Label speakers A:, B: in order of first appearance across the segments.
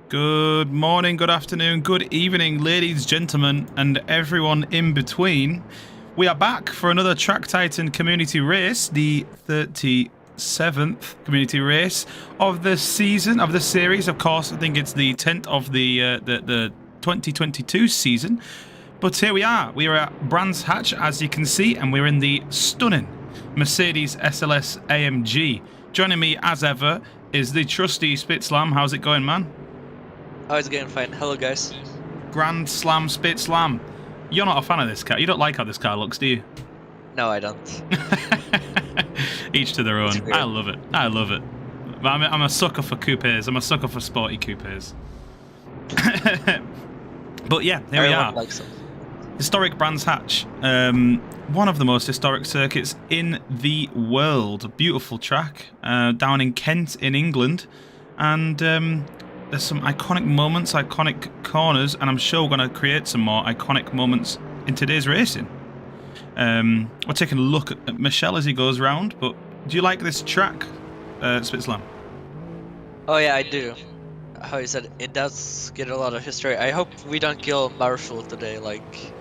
A: Good morning, good afternoon, good evening, ladies, gentlemen, and everyone in between. We are back for another Track Titan community race, the 37th community race of the season, of the series. Of course, I think it's the 10th of the 2022 season. But here we are. We are at Brands Hatch, as you can see, and we're in the stunning Mercedes SLS AMG. Joining me, as ever, is the trusty Spitslam. How's it going, man?
B: Oh, it's going fine. Hello, guys.
A: Grand Slam Spitslam. You're not a fan of this car. You don't like how this car looks, do you?
B: No, I don't.
A: Each to their own. I love it. I love it. I'm a sucker for coupes. I'm a sucker for sporty coupes. But yeah, here we are.
B: Likes them.
A: Historic Brands Hatch. One of the most historic circuits in the world. A beautiful track down in Kent in England. And there's some iconic moments, iconic corners, and I'm sure we're going to create some more iconic moments in today's racing. We're taking a look at Michelle as he goes round, but do you like this track, Spitslam?
B: Oh yeah, I do. How you said, it does get a lot of history. I hope we don't kill Marshall today, like...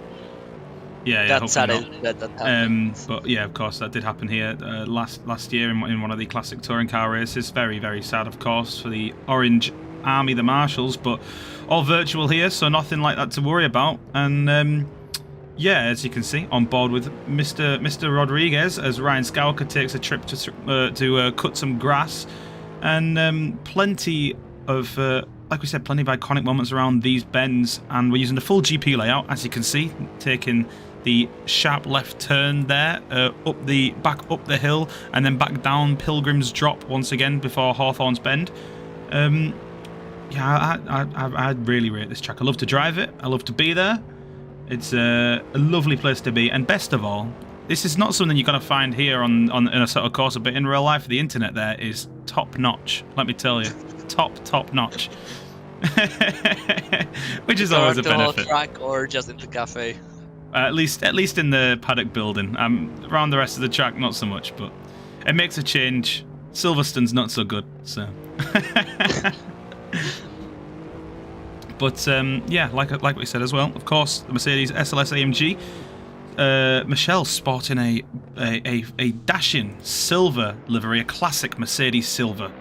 A: Yeah,
B: that's sad that happened.
A: But yeah, of course, that did happen here last year in one of the classic touring car races. Very, very sad, of course, for the Orange Army, the Marshals, but all virtual here, so nothing like that to worry about. And yeah, as you can see, on board with Mr. Rodriguez as Ryan Skowka takes a trip to cut some grass, and plenty of like we said, plenty of iconic moments around these bends. And we're using the full GP layout, as you can see, taking the sharp left turn there, back up the hill, and then back down Pilgrim's Drop once again before Hawthorne's Bend. Yeah, I really rate this track. I love to drive it. I love to be there. It's a lovely place to be. And best of all, this is not something you're going to find here in a sort of course, but in real life, the internet there is top notch. Let me tell you, top notch. Which is always a benefit.
B: The whole track or just in the cafe?
A: At least in the paddock building. Around the rest of the track, not so much, but it makes a change. Silverstone's not so good, so. But yeah, like we said as well, of course, the Mercedes SLS AMG. Michelle sporting a dashing silver livery, a classic Mercedes silver.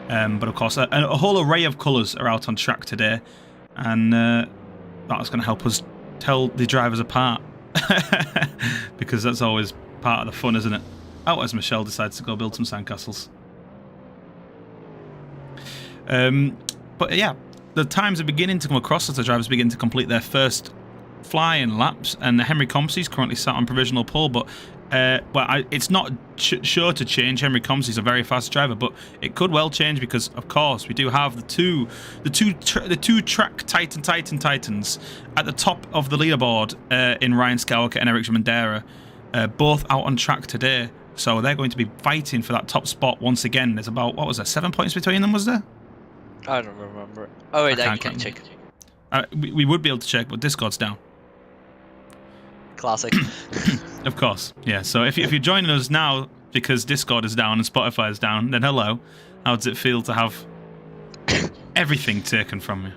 A: But of course, a whole array of colours are out on track today, and that's going to help us tell the drivers apart, because that's always part of the fun, isn't it? Out as Michelle decides to go build some sandcastles. But yeah, the times are beginning to come across as the drivers begin to complete their first flying laps, and Henry Comsey's currently sat on provisional pole, but it's not sure to change. Henry Comsey's a very fast driver, but it could well change because, of course, we do have the two track titans at the top of the leaderboard in Ryan Skowka and Eric Jamandera, both out on track today. So they're going to be fighting for that top spot once again. There's about, what was there, 7 points between them, was there?
B: I don't remember. Oh wait, I can check.
A: We would be able to check, but Discord's down.
B: Classic.
A: Of course, yeah. So if you're joining us now because Discord is down and Spotify is down, then hello. How does it feel to have everything taken from you?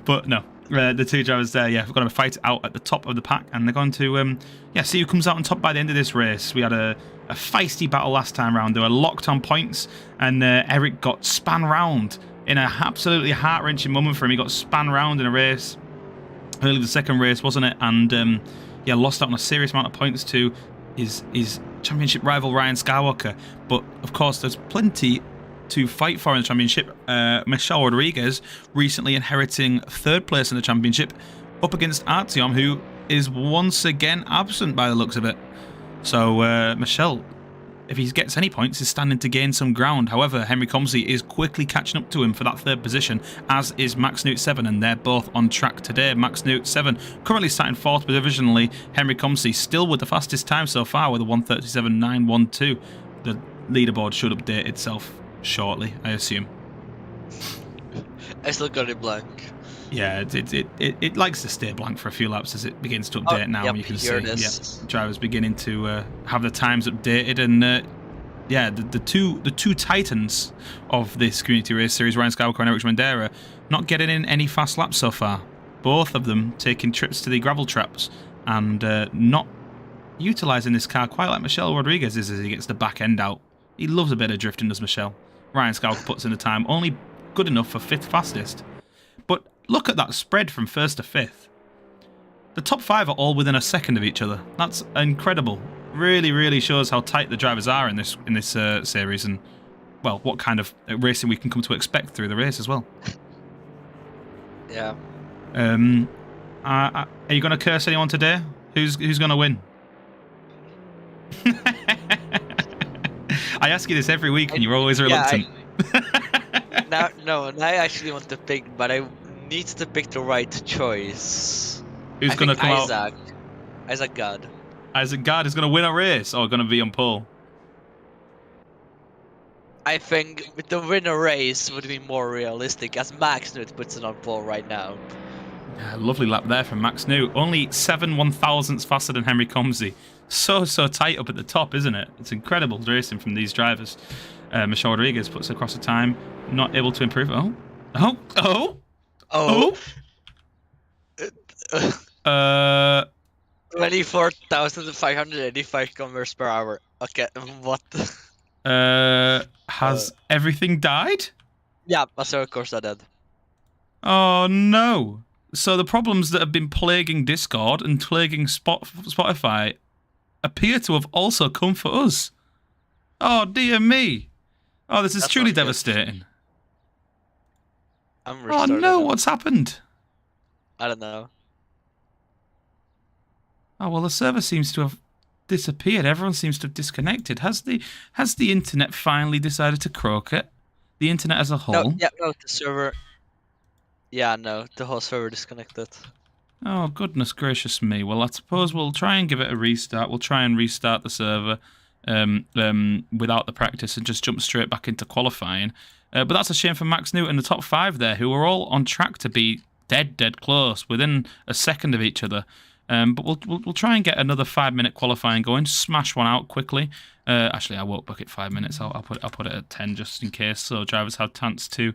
A: But no, the two drivers there, yeah, we're going to fight out at the top of the pack, and they're going to see who comes out on top by the end of this race. We had a feisty battle last time round. They were locked on points, and Eric got spun round in an absolutely heart-wrenching moment for him. He got spun round in a race, early the second race, wasn't it? And yeah, lost out on a serious amount of points to his championship rival Ryan Skywalker. But of course, there's plenty to fight for in the championship. Michelle Rodriguez recently inheriting third place in the championship, up against Artyom, who is once again absent by the looks of it. So Michelle, if he gets any points, is standing to gain some ground. However, Henry Comsey is quickly catching up to him for that third position, as is Max Newt 7, and they're both on track today. Max Newt 7 currently sat in fourth provisionally. Henry Comsey still with the fastest time so far with a 1:37.912. The leaderboard should update itself shortly, I assume.
B: I still got it blank.
A: Yeah, it likes to stay blank for a few laps as it begins to update now.
B: Yep,
A: You can
B: here
A: see
B: it is.
A: drivers beginning to have the times updated, and yeah, the two titans of this community race series, Ryan Skywalker and Eric Mandera, not getting in any fast laps so far. Both of them taking trips to the gravel traps and not utilising this car quite like Michelle Rodriguez is as he gets the back end out. He loves a bit of drifting, does Michelle. Ryan Skywalker puts in the time, only good enough for 5th fastest. But look at that spread from 1st to 5th. The top 5 are all within a second of each other. That's incredible. Really, really shows how tight the drivers are in this series, and well, what kind of racing we can come to expect through the race as well.
B: Yeah.
A: Are you going to curse anyone today? Who's going to win? I ask you this every week, and you're always reluctant.
B: Now I actually want to pick, but I need to pick the right choice.
A: Who's going to come
B: Isaac.
A: out?
B: Isaac God.
A: Isaac God is going to win a race, or going to be on pole?
B: I think the winner race would be more realistic, as Max Newt puts it on pole right now.
A: Yeah, lovely lap there from Max Newt. Only 7 1/1000ths faster than Henry Comsey. So tight up at the top, isn't it? It's incredible racing from these drivers. Michelle Rodriguez puts across the time, not able to improve. Oh.
B: 24,585 kilometers per hour. Okay, what?
A: Has everything died?
B: Yeah, so of course I did.
A: Oh no. So the problems that have been plaguing Discord and plaguing Spotify appear to have also come for us. Oh dear me. Oh, this is truly devastating. Oh no, what's happened?
B: I don't know.
A: Oh well, the server seems to have disappeared. Everyone seems to have disconnected. Has the internet finally decided to croak it? The internet as a whole?
B: No, the server. Yeah, no, the whole server disconnected.
A: Oh, goodness gracious me. Well, I suppose we'll try and give it a restart. We'll try and restart the server without the practice and just jump straight back into qualifying. But that's a shame for Max Newt and the top 5 there, who are all on track to be dead close, within a second of each other. But we'll try and get another 5-minute qualifying going. Smash one out quickly. Actually, I won't book it 5 minutes. I'll put it at 10 just in case, so drivers have chance to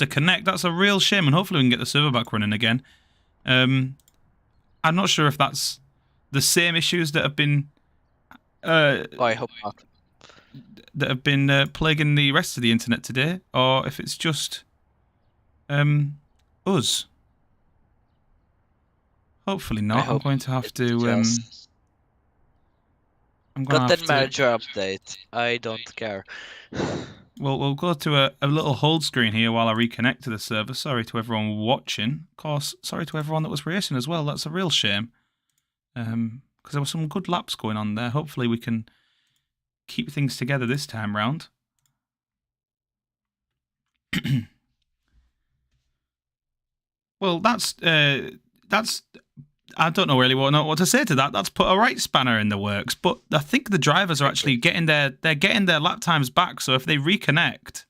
A: connect. That's a real shame, and hopefully we can get the server back running again. I'm not sure if that's the same issues that have been.
B: I hope not.
A: That have been plaguing the rest of the internet today, or if it's just us. Hopefully not. I'm going to have to. I'm going to have to.
B: Manager update. I don't care.
A: Well, we'll go to a little hold screen here while I reconnect to the server. Sorry to everyone watching. Of course, sorry to everyone that was racing as well. That's a real shame. Because there were some good laps going on there. Hopefully we can keep things together this time round. Well, that's I don't know really what to say to that. That's put a right spanner in the works. But I think the drivers are actually getting their lap times back. So if they reconnect,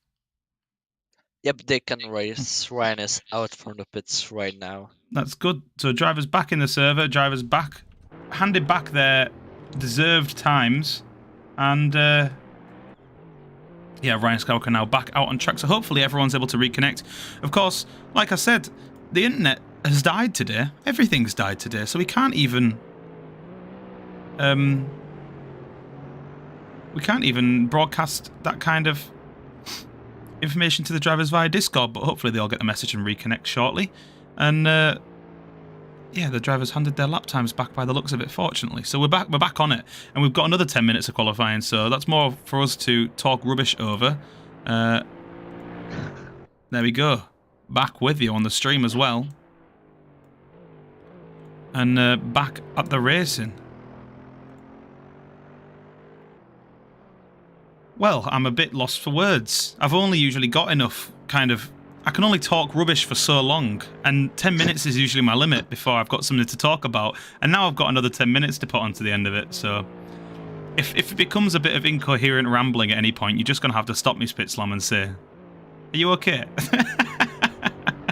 B: yep, they can race. Ryan is out from the pits right now.
A: That's good. So drivers back in the server. Drivers back, handed back their deserved times, and yeah, Ryan Skywalker now back out on track. So hopefully everyone's able to reconnect. Of course, like I said, the internet has died today. Everything's died today, so we can't even broadcast that kind of information to the drivers via Discord. But hopefully they'll get the message and reconnect shortly. And yeah, the drivers handed their lap times back by the looks of it, fortunately. So we're back on it, and we've got another 10 minutes of qualifying. So that's more for us to talk rubbish over. There we go. Back with you on the stream as well. And back at the racing. Well, I'm a bit lost for words. I've only usually got enough I can only talk rubbish for so long, and 10 minutes is usually my limit before I've got something to talk about. And now I've got another 10 minutes to put onto the end of it, so if it becomes a bit of incoherent rambling at any point, you're just going to have to stop me, Spitslam, and say, are you okay?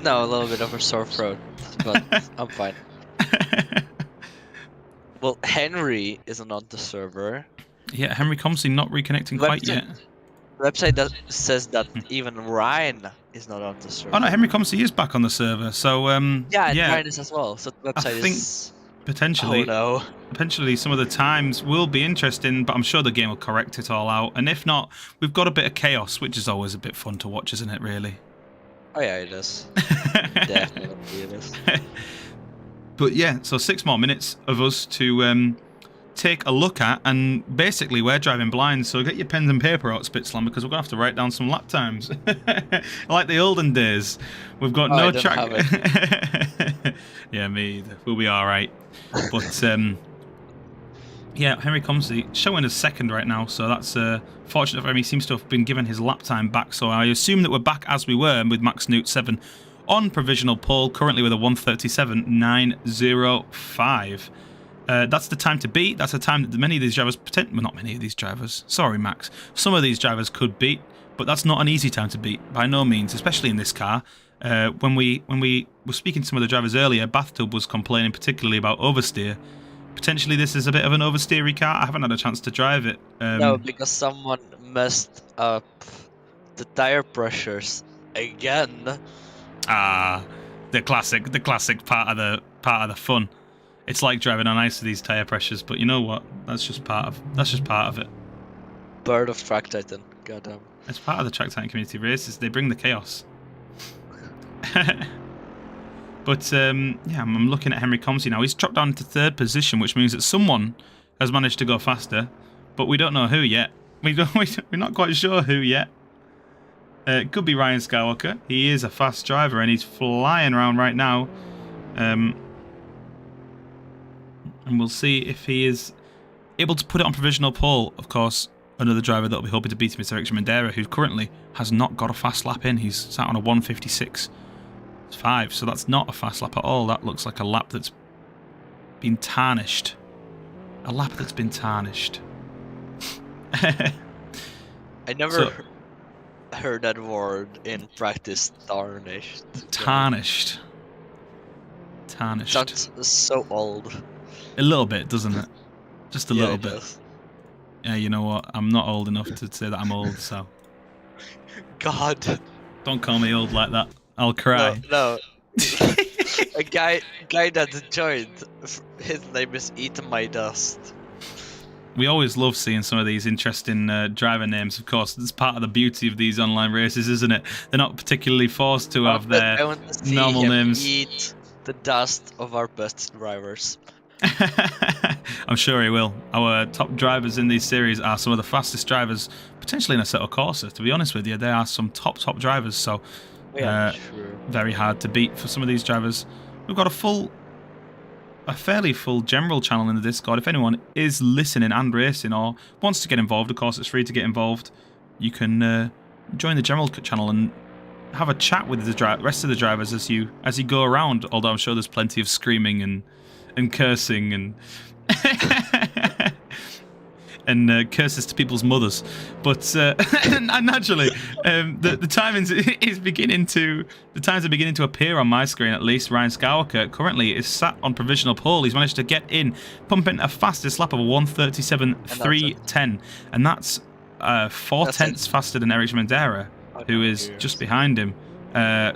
B: No, a little bit of a sore throat, but I'm fine. Well, Henry isn't on the server.
A: Yeah, Henry Comsley not reconnecting quite yet.
B: The website that says that even Ryan is not on the server.
A: Oh no, Henry Comsley is back on the server. So
B: yeah, and Ryan is as well. So the website is
A: potentially.
B: Oh no.
A: Potentially some of the times will be interesting, but I'm sure the game will correct it all out. And if not, we've got a bit of chaos, which is always a bit fun to watch, isn't it, really?
B: Oh yeah, it is. Definitely it is.
A: But yeah, so 6 more minutes of us to take a look at, and basically we're driving blind, so get your pens and paper out, Spitslam, because we're going to have to write down some lap times. Like the olden days. We've got no track. Yeah, me either. We'll be alright. But yeah, Henry Comsley showing us second right now, so that's fortunate for him. He seems to have been given his lap time back, so I assume that we're back as we were with Max Newt 7 on provisional pole, currently with a 1:37.905. That's the time to beat. That's the time that many of these drivers, well, not many of these drivers, sorry Max, some of these drivers could beat, but that's not an easy time to beat, by no means, especially in this car. When we were speaking to some of the drivers earlier, Bathtub was complaining particularly about oversteer. Potentially this is a bit of an oversteery car. I haven't had a chance to drive it.
B: No, because someone messed up the tire pressures again.
A: Ah, the classic part of the fun. It's like driving on ice with these tire pressures, but you know what? That's just part of it.
B: Bird of Track Titan, goddamn.
A: It's part of the Track Titan community races. They bring the chaos. But yeah, I'm looking at Henry Comsley now. He's dropped down to 3rd position, which means that someone has managed to go faster, but we don't know who yet. We're not quite sure who yet. It could be Ryan Skywalker. He is a fast driver, and he's flying around right now. And we'll see if he is able to put it on provisional pole. Of course, another driver that will be hoping to beat him is Eric Mandera, who currently has not got a fast lap in. He's sat on a 1:56.5, so that's not a fast lap at all. That looks like a lap that's been tarnished. A lap that's been tarnished.
B: I never heard that word in practice, tarnished.
A: Tarnished. Tarnished.
B: Sounds so old.
A: A little bit, doesn't it? Just a little bit.
B: Does.
A: Yeah, you know what? I'm not old enough to say that I'm old, so.
B: God.
A: Don't call me old like that. I'll cry.
B: No. A guy that joined, his name is Eat My Dust.
A: We always love seeing some of these interesting driver names, of course. That's part of the beauty of these online races, isn't it? They're not particularly forced to have their normal names.
B: Eat the dust of our best drivers.
A: I'm sure he will. Our top drivers in these series are some of the fastest drivers, potentially in Assetto Corsa, to be honest with you. They are some top drivers, so very hard to beat for some of these drivers. We've got a fairly full general channel in the Discord. If anyone is listening and racing or wants to get involved, of course it's free to get involved. You can join the general channel and have a chat with the rest of the drivers as you go around, although I'm sure there's plenty of screaming and cursing and and curses to people's mothers, but naturally the times are beginning to appear on my screen. At least Ryan Skywalker currently is sat on provisional pole. He's managed to get in, pumping a fastest lap of a 1:37.310, and that's 4/10 faster than Eric Mandera, who is just behind him.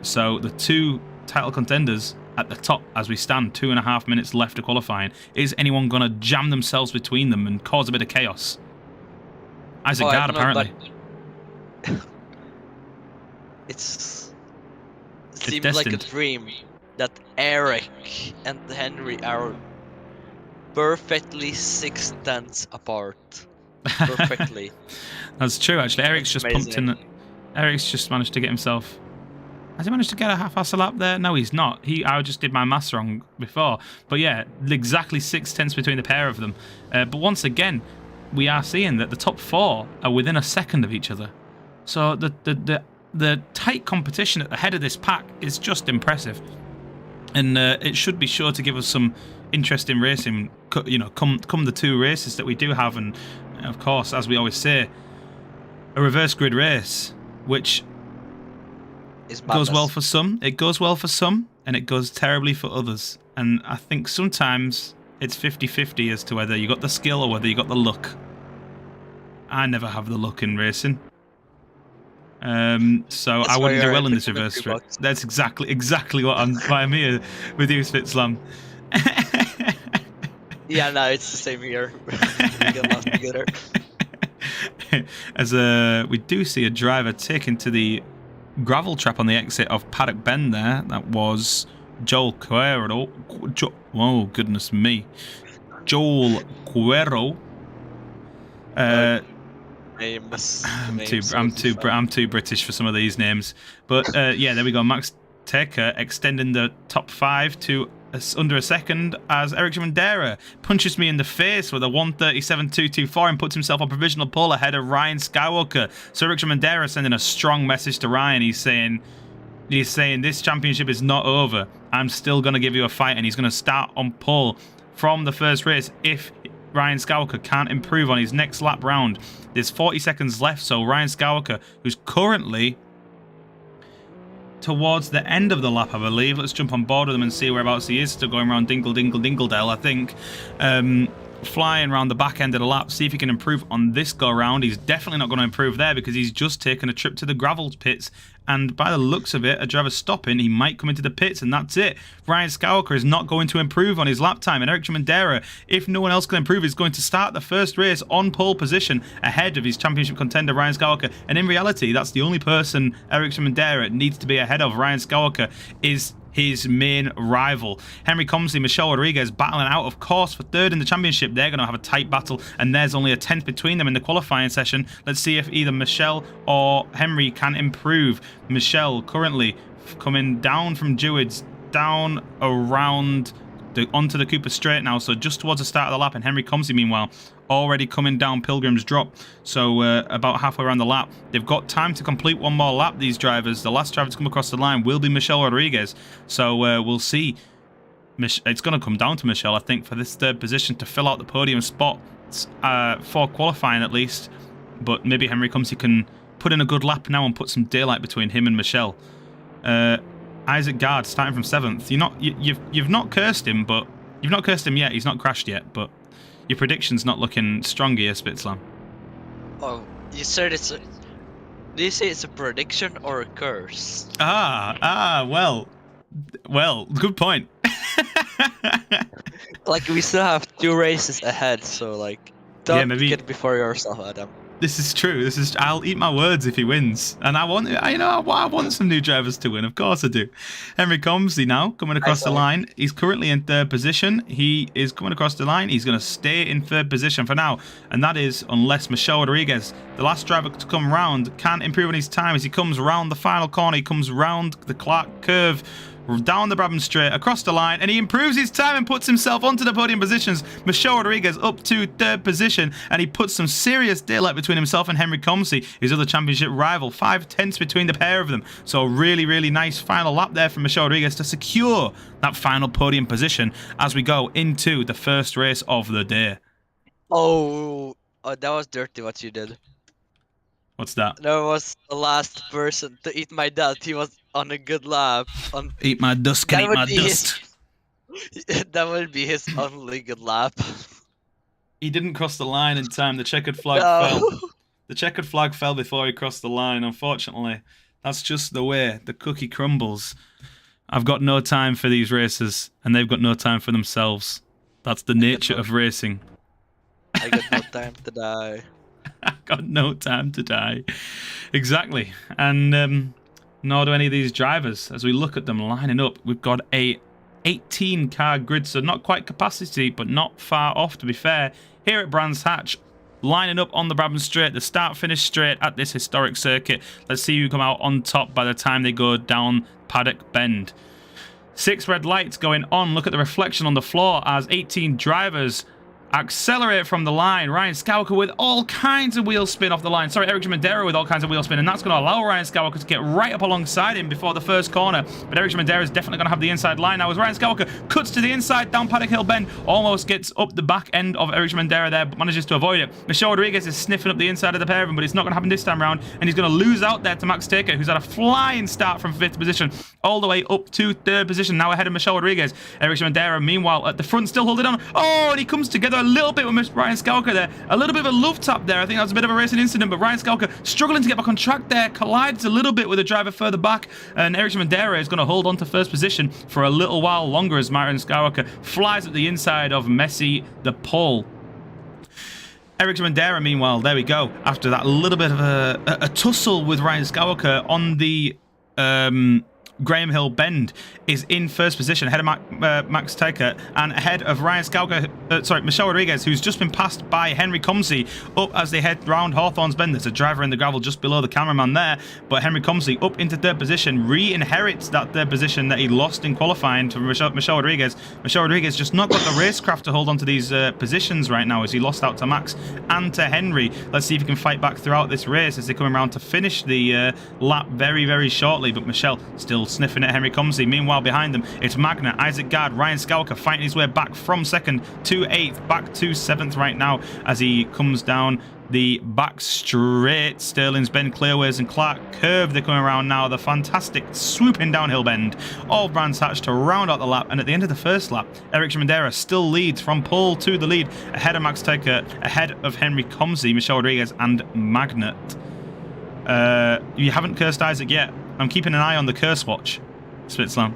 A: So the two title contenders at the top as we stand, 2.5 minutes left of qualifying. Is anyone going to jam themselves between them and cause a bit of chaos? Isaac Gard, apparently.
B: It seems like a dream that Eric and Henry are perfectly 6/10 apart. Perfectly.
A: That's true, actually. Eric's just pumped in. Eric's just managed to get himself. Has he managed to get a half-assed lap there? No, he's not. I just did my maths wrong before. But yeah, exactly 6/10 between the pair of them. But once again, we are seeing that the top 4 are within a second of each other. So the tight competition at the head of this pack is just impressive. And it should be sure to give us some interesting racing, you know, come the 2 races that we do have. And of course, as we always say, a reverse grid race, which goes well for some, it goes well for some, and it goes terribly for others. And I think sometimes it's 50-50 as to whether you got the skill or whether you got the luck. I never have the luck in racing. So
B: That's
A: I
B: why
A: wouldn't do
B: you're
A: well
B: at
A: in
B: the
A: this reverse
B: commentary
A: straight.
B: box.
A: That's exactly why I'm here with you, Spitzlam.
B: Yeah, no, it's the same here. We can laugh together.
A: As we do see a driver taken to the gravel trap on the exit of Paddock Bend there. That was Joel Cuero. Oh, goodness me. Joel Cuero. I'm too British for some of these names. But yeah, there we go. Max Taker extending the top 5 to under a second as Eric Jamandera punches me in the face with a 1:37.224 and puts himself on provisional pole ahead of Ryan Skywalker. So Eric Jamandera sending a strong message to Ryan. He's saying this championship is not over. I'm still going to give you a fight, and he's going to start on pole from the first race if Ryan Skywalker can't improve on his next lap round. There's 40 seconds left, so Ryan Skywalker, who's currently towards the end of the lap, I believe. Let's jump on board with him and see whereabouts he is. Still going around Dingledale, I think. Flying around the back end of the lap, see if he can improve on this go round. He's definitely not going to improve there because he's just taken a trip to the gravel pits, and by the looks of it, a driver stopping, he might come into the pits, and that's it. Ryan Skywalker is not going to improve on his lap time, and Eric Jamandera, if no one else can improve, is going to start the first race on pole position ahead of his championship contender Ryan Skywalker. And in reality, that's the only person Eric Jamandera needs to be ahead of. Ryan Skywalker is his main rival. Henry Comsley, Michelle Rodriguez battling out, of course, for third in the championship. They're going to have a tight battle, and there's only a 10th between them in the qualifying session. Let's see if either Michelle or Henry can improve. Michelle currently coming down from Druids, down around onto the Cooper Straight now, so just towards the start of the lap. And Henry Comsley, meanwhile, already coming down Pilgrim's Drop, so about halfway around the lap. They've got time to complete one more lap, these drivers. The last driver to come across the line will be Michelle Rodriguez, so we'll see. It's going to come down to Michelle, I think, for this third position to fill out the podium spot for qualifying at least. But maybe Henry Comsley can put in a good lap now and put some daylight between him and Michelle. Isaac Gard starting from 7th. You've not cursed him, but you've not cursed him yet. He's not crashed yet, but your prediction's not looking strong here, Spitzlam.
B: Oh, you said it's a... Do you say it's a prediction or a curse?
A: Well, good point.
B: Like, we still have 2 races ahead, so like, don't get before yourself, Adam.
A: This is true. I'll eat my words if he wins, and I want some new drivers to win. Of course I do. Henry Comsley now coming across the line. He's currently in 3rd position. He is coming across the line. He's going to stay in 3rd position for now, and that is unless Michelle Rodriguez, the last driver to come round, can improve on his time as he comes round the final corner. He comes round the Clark curve, down the Brabham Straight, across the line, and he improves his time and puts himself onto the podium positions. Michelle Rodriguez up to 3rd position, and he puts some serious daylight between himself and Henry Comsley, his other championship rival. 5/10 between the pair of them. So really, really nice final lap there from Michelle Rodriguez to secure that final podium position as we go into the first race of the day.
B: Oh, that was dirty what you did.
A: What's that?
B: That was the last person to eat my dust. He was on a good lap.
A: Eat my dust, can eat my dust.
B: That would be his only good lap.
A: He didn't cross the line in time. The checkered flag fell. The checkered flag fell before he crossed the line, unfortunately. That's just the way the cookie crumbles. I've got no time for these racers, and they've got no time for themselves. That's the nature of racing.
B: I got no time to die.
A: I've got no time to die. Exactly. And nor do any of these drivers. As we look at them lining up, we've got a 18-car grid, so not quite capacity, but not far off, to be fair. Here at Brands Hatch, lining up on the Brabham Straight, the start-finish straight at this historic circuit. Let's see who come out on top by the time they go down Paddock Bend. 6 red lights going on. Look at the reflection on the floor as 18 drivers accelerate from the line. Ryan Skywalker with all kinds of wheel spin off the line. Sorry, Eric Jamandera with all kinds of wheel spin, and that's going to allow Ryan Skywalker to get right up alongside him before the first corner. But Eric Jamandera is definitely going to have the inside line now as Ryan Skywalker cuts to the inside down Paddock Hill Bend. Almost gets up the back end of Eric Jamandera there, but manages to avoid it. Michelle Rodriguez is sniffing up the inside of the pair of them, but it's not going to happen this time around, and he's going to lose out there to Max Taker, who's had a flying start from 5th position all the way up to 3rd position, now ahead of Michelle Rodriguez. Eric Jamandera, meanwhile, at the front, still holding on. Oh, and he comes together a little bit with Ryan Scalker there. A little bit of a love tap there. I think that was a bit of a racing incident, but Ryan Scalker struggling to get back on track there. Collides a little bit with a driver further back, and Eric Madera is going to hold on to first position for a little while longer as Ryan Scalker flies up the inside of Messi the pole. Eric Madera, meanwhile, there we go. After that little bit of a tussle with Ryan Scalker on the Graham Hill bend, is in first position ahead of Max Taker and ahead of Ryan Scalker, Michelle Rodriguez, who's just been passed by Henry Comsey up as they head round Hawthorne's bend. There's a driver in the gravel just below the cameraman there, but Henry Comsey up into third position, re-inherits that third position that he lost in qualifying to Michelle Rodriguez. Michelle Rodriguez just not got the racecraft to hold on to these positions right now as he lost out to Max and to Henry. Let's see if he can fight back throughout this race as they come around to finish the lap very, very shortly, but Michelle still sniffing at Henry Comsey. Meanwhile, behind them, it's Magna, Isaac Gard, Ryan Scalker fighting his way back from second to 8th, back to 7th right now as he comes down the back straight. Sterling's Bend, Clearways and Clark Curve, they're coming around now. The fantastic swooping downhill bend. All Brands Hatch to round out the lap, and at the end of the first lap, Eric Madera still leads from pole to the lead, ahead of Max Taker, ahead of Henry Comsey, Michelle Rodriguez and Magnet. You haven't cursed Isaac yet. I'm keeping an eye on the curse watch, Splitslam.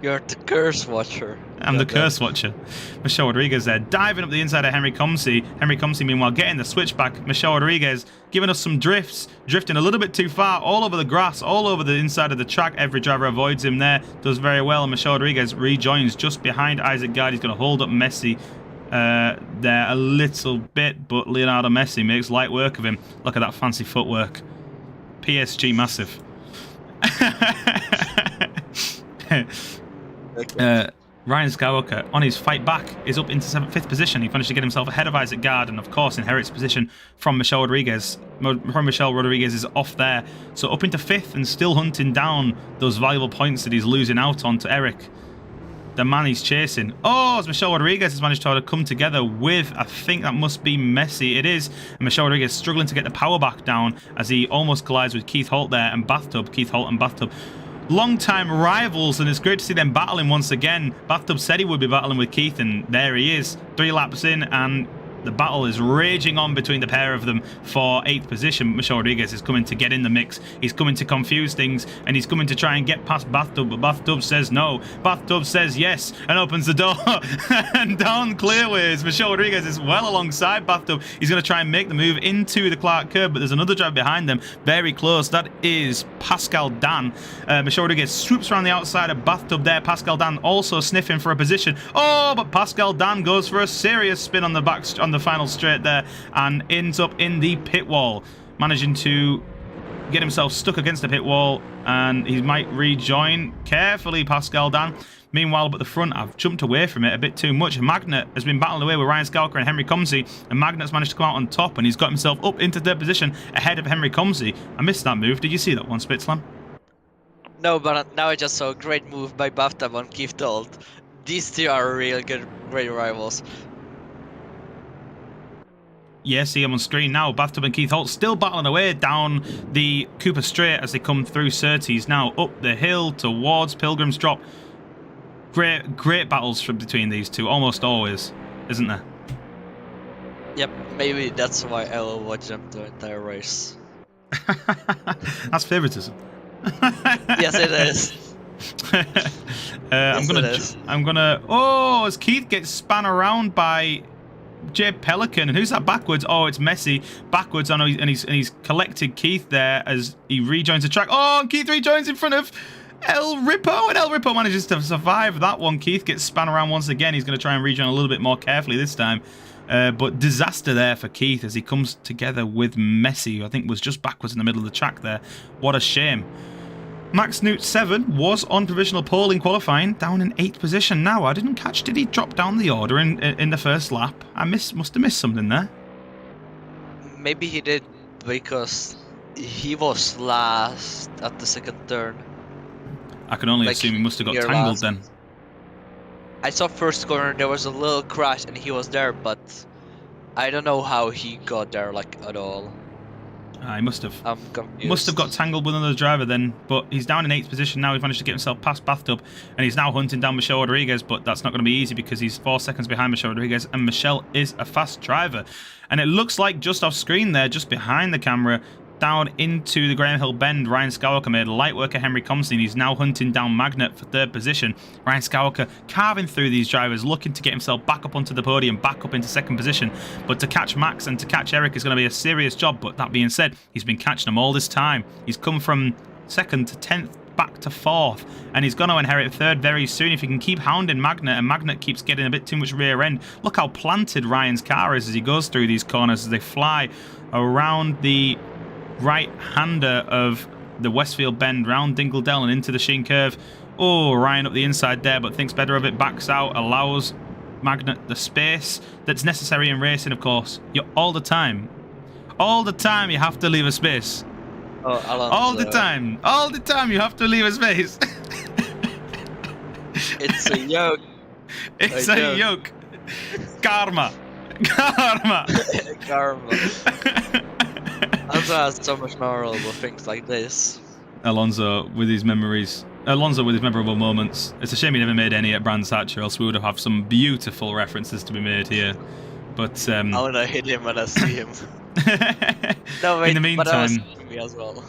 B: You're the curse watcher.
A: I'm the curse watcher. Michelle Rodriguez there, diving up the inside of Henry Comsey. Henry Comsey, meanwhile, getting the switchback. Michelle Rodriguez giving us some drifts, drifting a little bit too far, all over the grass, all over the inside of the track. Every driver avoids him there, does very well. And Michelle Rodriguez rejoins just behind Isaac Gard. He's going to hold up Messi there a little bit, but Leonardo Messi makes light work of him. Look at that fancy footwork. PSG massive. Ryan Skywalker on his fight back is up into 5th position. He managed to get himself ahead of Isaac Gard and of course inherits position from Michelle Rodriguez. Michelle Rodriguez is off there, so up into 5th and still hunting down those valuable points that he's losing out on to Eric, the man he's chasing. Oh, as Michelle Rodriguez has managed to come together with, I think that must be Messi. It is. And Michelle Rodriguez struggling to get the power back down as he almost collides with Keith Holt there and Bathtub. Keith Holt and Bathtub, long-time rivals, and it's great to see them battling once again. Bathtub said he would be battling with Keith, and there he is. 3 laps in, and the battle is raging on between the pair of them for 8th position. Michelle Rodriguez is coming to get in the mix. He's coming to confuse things, and he's coming to try and get past Bathtub, but Bathtub says no. Bathtub says yes, and opens the door, and down Clearways. Michelle Rodriguez is well alongside Bathtub. He's going to try and make the move into the Clark curve, but there's another driver behind them, very close. That is Pascal Dan. Michelle Rodriguez swoops around the outside of Bathtub there. Pascal Dan also sniffing for a position. Oh, but Pascal Dan goes for a serious spin on the back, on the final straight there, and ends up in the pit wall, managing to get himself stuck against the pit wall, and he might rejoin carefully, Pascal Dan. Meanwhile, up at the front, I've jumped away from it a bit too much. Magnet has been battling away with Ryan Scalker and Henry Comsey, and Magnet's managed to come out on top, and he's got himself up into 3rd position ahead of Henry Comsey. I missed that move. Did you see that one, Spitslam?
B: No, but now I just saw a great move by Bathtub on Keith Holt. These two are real good, great rivals.
A: Yeah, see him on screen now. Bathtub and Keith Holt still battling away down the Cooper Straight as they come through Surtees now up the hill towards Pilgrim's Drop. Great battles from between these two, almost always, isn't there?
B: Yep, maybe that's why I will watch them the entire race.
A: That's favoritism.
B: Yes, it is.
A: I'm gonna. Oh, as Keith gets spun around by Jay Pelican, and who's that backwards? Oh, it's Messi backwards. I know, and he's collected Keith there as he rejoins the track. Oh, and Keith rejoins in front of El Rippo, and El Rippo manages to survive that one. Keith gets spun around once again. He's going to try and rejoin a little bit more carefully this time, but disaster there for Keith as he comes together with Messi, who I think was just backwards in the middle of the track there. What a shame. Max Newt 7 was on provisional pole in qualifying, down in 8th position now. I didn't catch, did he drop down the order in the first lap? I must have missed something there.
B: Maybe he did, because he was last at the 2nd turn.
A: I can only assume he must have got tangled then.
B: I saw first corner, there was a little crash and he was there, but I don't know how he got there, like, at all.
A: He must have.
B: I'm confused.
A: Must have got tangled with another driver then, but he's down in 8th position now. He's managed to get himself past Bathtub, and he's now hunting down Michelle Rodriguez, but that's not going to be easy because he's 4 seconds behind Michelle Rodriguez, and Michelle is a fast driver. And it looks like just off screen there, just behind the camera, down into the Graham Hill bend, Ryan Skywalker made light work of Henry Comsey, and he's now hunting down Magnet for 3rd position. Ryan Skywalker carving through these drivers, looking to get himself back up onto the podium, back up into 2nd position. But to catch Max and to catch Eric is going to be a serious job. But that being said, he's been catching them all this time. He's come from 2nd to 10th, back to 4th, and he's going to inherit 3rd very soon if he can keep hounding Magnet, and Magnet keeps getting a bit too much rear end. Look how planted Ryan's car is as he goes through these corners, as they fly around the right-hander of the Westfield bend, round Dingle Dell and into the Sheen curve. Oh, Ryan up the inside there, but thinks better of it, backs out, allows Magnet the space that's necessary in racing, of course. All the time you have to leave a space.
B: Oh, Alonso.
A: All the time you have to leave a space.
B: It's a yoke.
A: It's a yoke. Karma. Karma.
B: Alonso has so much memorable things like this.
A: Alonso with his memories. Alonso with his memorable moments. It's a shame he never made any at Brands Hatch, or else we would have some beautiful references to be made here. But
B: I wanna hit him when I see him. No, wait,
A: in the meantime,
B: me as well.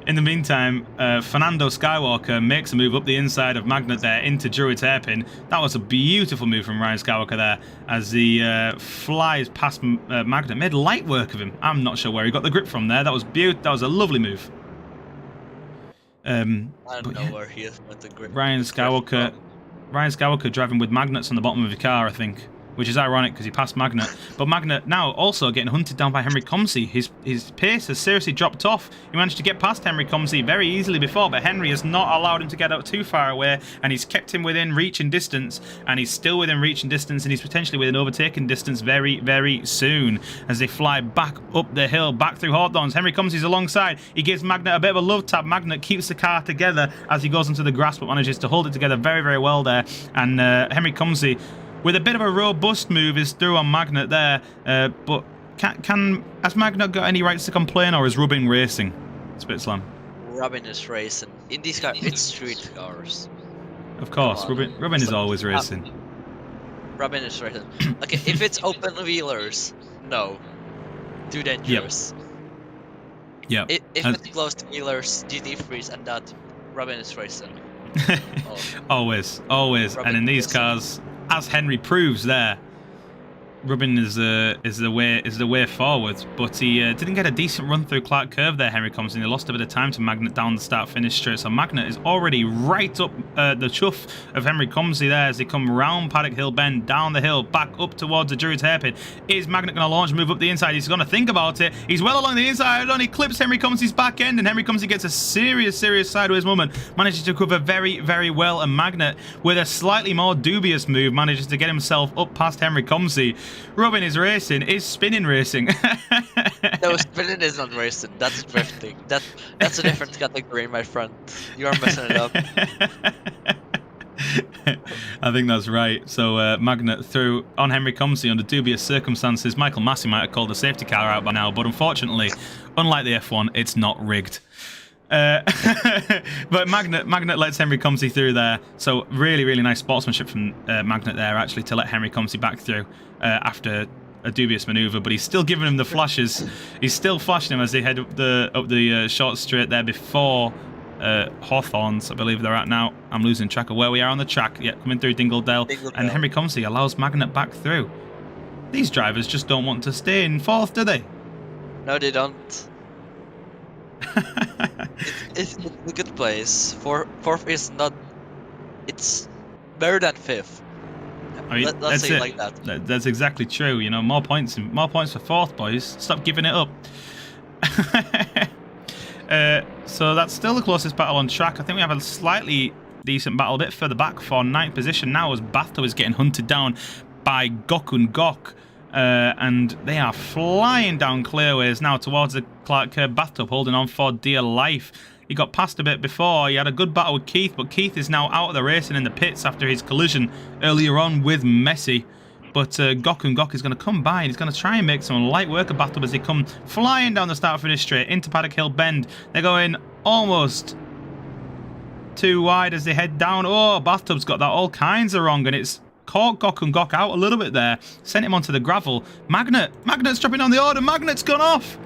A: in the meantime, Fernando Skywalker makes a move up the inside of Magnet there into Druid's hairpin. That was a beautiful move from Ryan Skywalker there as he flies past Magnet. Made light work of him. I'm not sure where he got the grip from there. That was beautiful. That was a lovely move.
B: I don't know where he is with the grip.
A: Ryan Skywalker driving with magnets on the bottom of his car, I think. Which is ironic because he passed Magnet. But Magnet now also getting hunted down by Henry Comsey. His pace has seriously dropped off. He managed to get past Henry Comsey very easily before, but Henry has not allowed him to get out too far away, and he's kept him within reach and distance, and he's still within reach and distance, and he's potentially within overtaking distance very, very soon as they fly back up the hill, back through Hawthorns. Henry Comsey's alongside. He gives Magnet a bit of a love tap. Magnet keeps the car together as he goes into the grass, but manages to hold it together very, very well there. And Henry Comsey, with a bit of a robust move, is through on Magnet there, but has Magnet got any rights to complain, or is Rubin racing? Spitslam.
B: Rubin is racing. In these cars, it's street cars.
A: Of course, Rubin is always racing.
B: Rubin is racing. Okay, if it's open wheelers, no. Too dangerous.
A: Yep.
B: If it's closed wheelers, GT3s, and that, Rubin is racing.
A: Always.
B: Rubin
A: and in these cars, as Henry proves there, Rubin is the way forward, but he didn't get a decent run through Clark Curve there, Henry Comsey. He lost a bit of time to Magnet down the start-finish straight, so Magnet is already right up the chuff of Henry Comsey there as they come round Paddock Hill Bend, down the hill, back up towards the Druid's hairpin. Is Magnet going to launch, move up the inside? He's going to think about it. He's well along the inside, and he clips Henry Comsey's back end, and Henry Comsey gets a serious sideways movement, manages to cover very, very well, and Magnet, with a slightly more dubious move, manages to get himself up past Henry Comsey. Rubin is racing, is spinning racing.
B: No, spinning is not racing, that's drifting. That's a different category, my friend. You are messing it up.
A: I think that's right. So Magnet threw on Henry Comsey under dubious circumstances. Michael Massey might have called the safety car out by now, but unfortunately, unlike the F1, it's not rigged. But Magnet lets Henry Comsey through there, so really nice sportsmanship from Magnet there, actually, to let Henry Comsey back through after a dubious maneuver. But he's still giving him the flashes. He's still flashing him as they head up the short straight there before Hawthorns, I believe they're at now. I'm losing track of where we are on the track. Yeah, coming through Dingle Dell, and Henry Comsey allows Magnet back through. These drivers just don't want to stay in 4th, do they?
B: No, they don't. It's a good place. 4th is not. It's better than 5th.
A: I mean,
B: Let's say it like that.
A: That's exactly true. You know, more points for 4th, boys. Stop giving it up. So that's still the closest battle on track. I think we have a slightly decent battle a bit further back for 9th position now, as Batho is getting hunted down by Gokun Gok. And they are flying down clearways now towards the Clark Curve bathtub, holding on for dear life. He got past a bit before. He had a good battle with Keith, but Keith is now out of the race and in the pits after his collision earlier on with Messi. But Gok and Gok is going to come by and he's going to try and make some light work of Bathtub as they come flying down the start finish straight into Paddock Hill Bend. They're going almost too wide as they head down. Oh, Bathtub's got that all kinds of wrong, and it's caught Gok and Gok out a little bit there. Sent him onto the gravel. Magnet's dropping down the order. Magnet's gone off.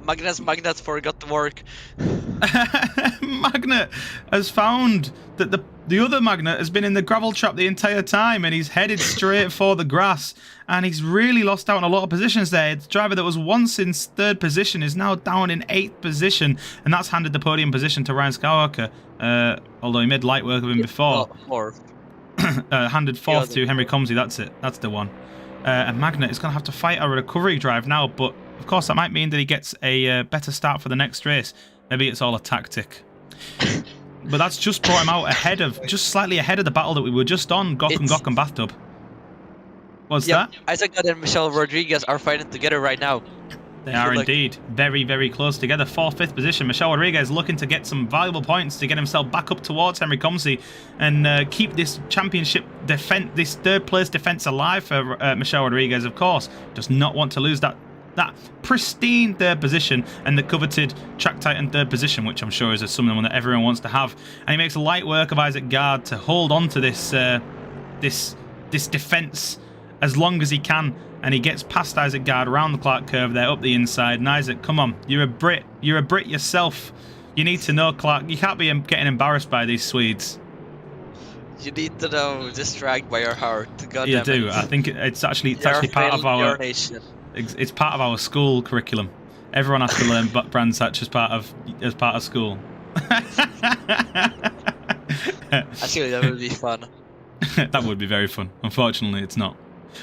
B: Magnet forgot to work.
A: Magnet has found that the other Magnet has been in the gravel trap the entire time, and he's headed straight for the grass, and he's really lost out on a lot of positions there. The driver that was once in 3rd position is now down in 8th position, and that's handed the podium position to Ryan Skywalker, although he made light work of him before.
B: Fourth.
A: Handed 4th to Henry Comsey. That's it. That's the one. And Magnet is going to have to fight a recovery drive now, but of course that might mean that he gets a better start for the next race. Maybe it's all a tactic. But that's just brought him out just slightly ahead of the battle that we were just on, Gok and Bathtub. What's that?
B: Isaac and Michelle Rodriguez are fighting together right now.
A: They are indeed very, very close together. 4th, 5th position. Michelle Rodriguez looking to get some valuable points to get himself back up towards Henry Comsey and keep this championship defense, this 3rd place defense alive for Michelle Rodriguez, of course. Does not want to lose that pristine 3rd position and the coveted Track Titan 3rd position, which I'm sure is something that everyone wants to have. And he makes light work of Isaac Gard to hold on to this defense as long as he can. And he gets past Isaac Gard around the Clark curve there, up the inside. And Isaac, come on, you're a Brit. You're a Brit yourself. You need to know, Clark, you can't be getting embarrassed by these Swedes.
B: You need to know this track by your heart. God
A: You
B: damn
A: do.
B: it.
A: I think it's actually part of our
B: nation.
A: It's part of our school curriculum. Everyone has to learn Brands Hatch as part of school.
B: Actually, that would be fun.
A: That would be very fun. Unfortunately, it's not.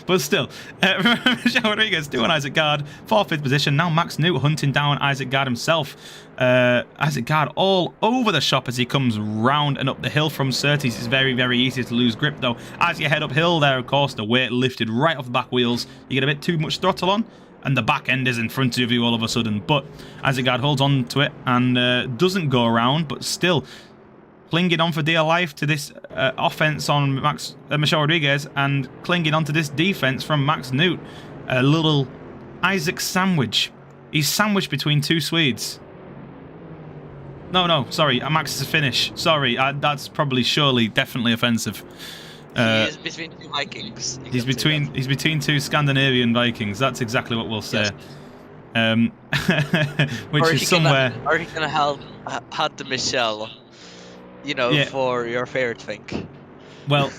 A: But still, Michelle Rodriguez doing Isaac Gard, 4th, 5th position. Now Max Newt hunting down Isaac Gard himself. Isaac Gard all over the shop as he comes round and up the hill from Surtees. It's very, very easy to lose grip, though. As you head uphill there, of course, the weight lifted right off the back wheels. You get a bit too much throttle on, and the back end is in front of you all of a sudden. But Isaac Gard holds on to it and doesn't go around, but still clinging on for dear life to this offense on Michelle Rodriguez and clinging on to this defense from Max Newt. A little Isaac sandwich. He's sandwiched between 2 Swedes. No, sorry, Max is a finish. Sorry, that's surely definitely offensive.
B: He is between 2 Vikings.
A: He's between 2 Scandinavian Vikings. That's exactly what we'll say. Yes. Which is somewhere.
B: Or he can help the Michelle. For your favorite thing.
A: Well,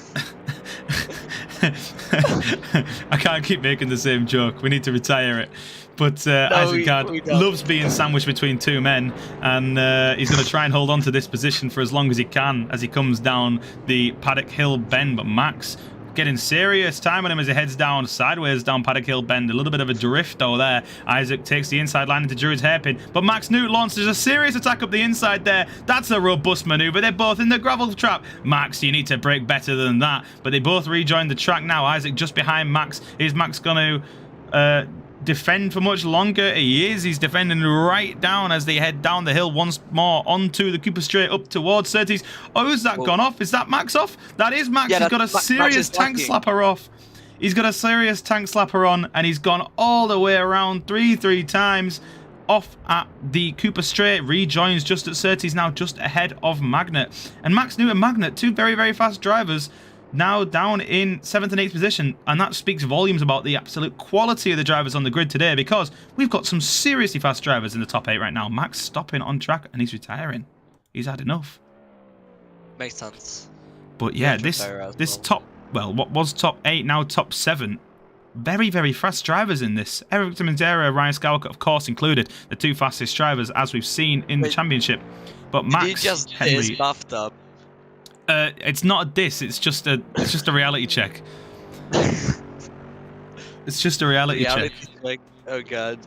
A: I can't keep making the same joke. We need to retire it. But Isaac Gard loves being sandwiched between 2 men, and he's going to try and hold on to this position for as long as he can as he comes down the Paddock Hill Bend. But Max getting serious time on him as he heads down sideways down Paddock Hill Bend. A little bit of a drift over there. Isaac takes the inside line into Druid's hairpin, but Max Newt launches a serious attack up the inside there. That's a robust maneuver. They're both in the gravel trap. Max, you need to brake better than that. But they both rejoin the track now. Isaac just behind Max. Is Max going to defend for much longer? He is. He's defending right down as they head down the hill once more onto the Cooper Straight up towards Surtees. Oh, has that gone off? Is that Max off? That is Max. He's got a serious tank slapper off. He's got a serious tank slapper on, and he's gone all the way around three times off at the Cooper Straight. Rejoins just at Surtees now, just ahead of Magnet. And Max Newt and Magnet, 2 very, very fast drivers, now down in 7th and 8th position, and that speaks volumes about the absolute quality of the drivers on the grid today, because we've got some seriously fast drivers in the top 8 right now. Max stopping on track and he's retiring. He's had enough.
B: Makes sense.
A: But yeah, this top, well, what was top 8, now top 7, very, very fast drivers in this. Eric Timonzera, Ryan Skywalker, of course, included, the 2 fastest drivers as we've seen in the championship. But Max,
B: Henry, buffed up.
A: It's not a diss. It's just a reality check. It's just a reality check.
B: Oh god.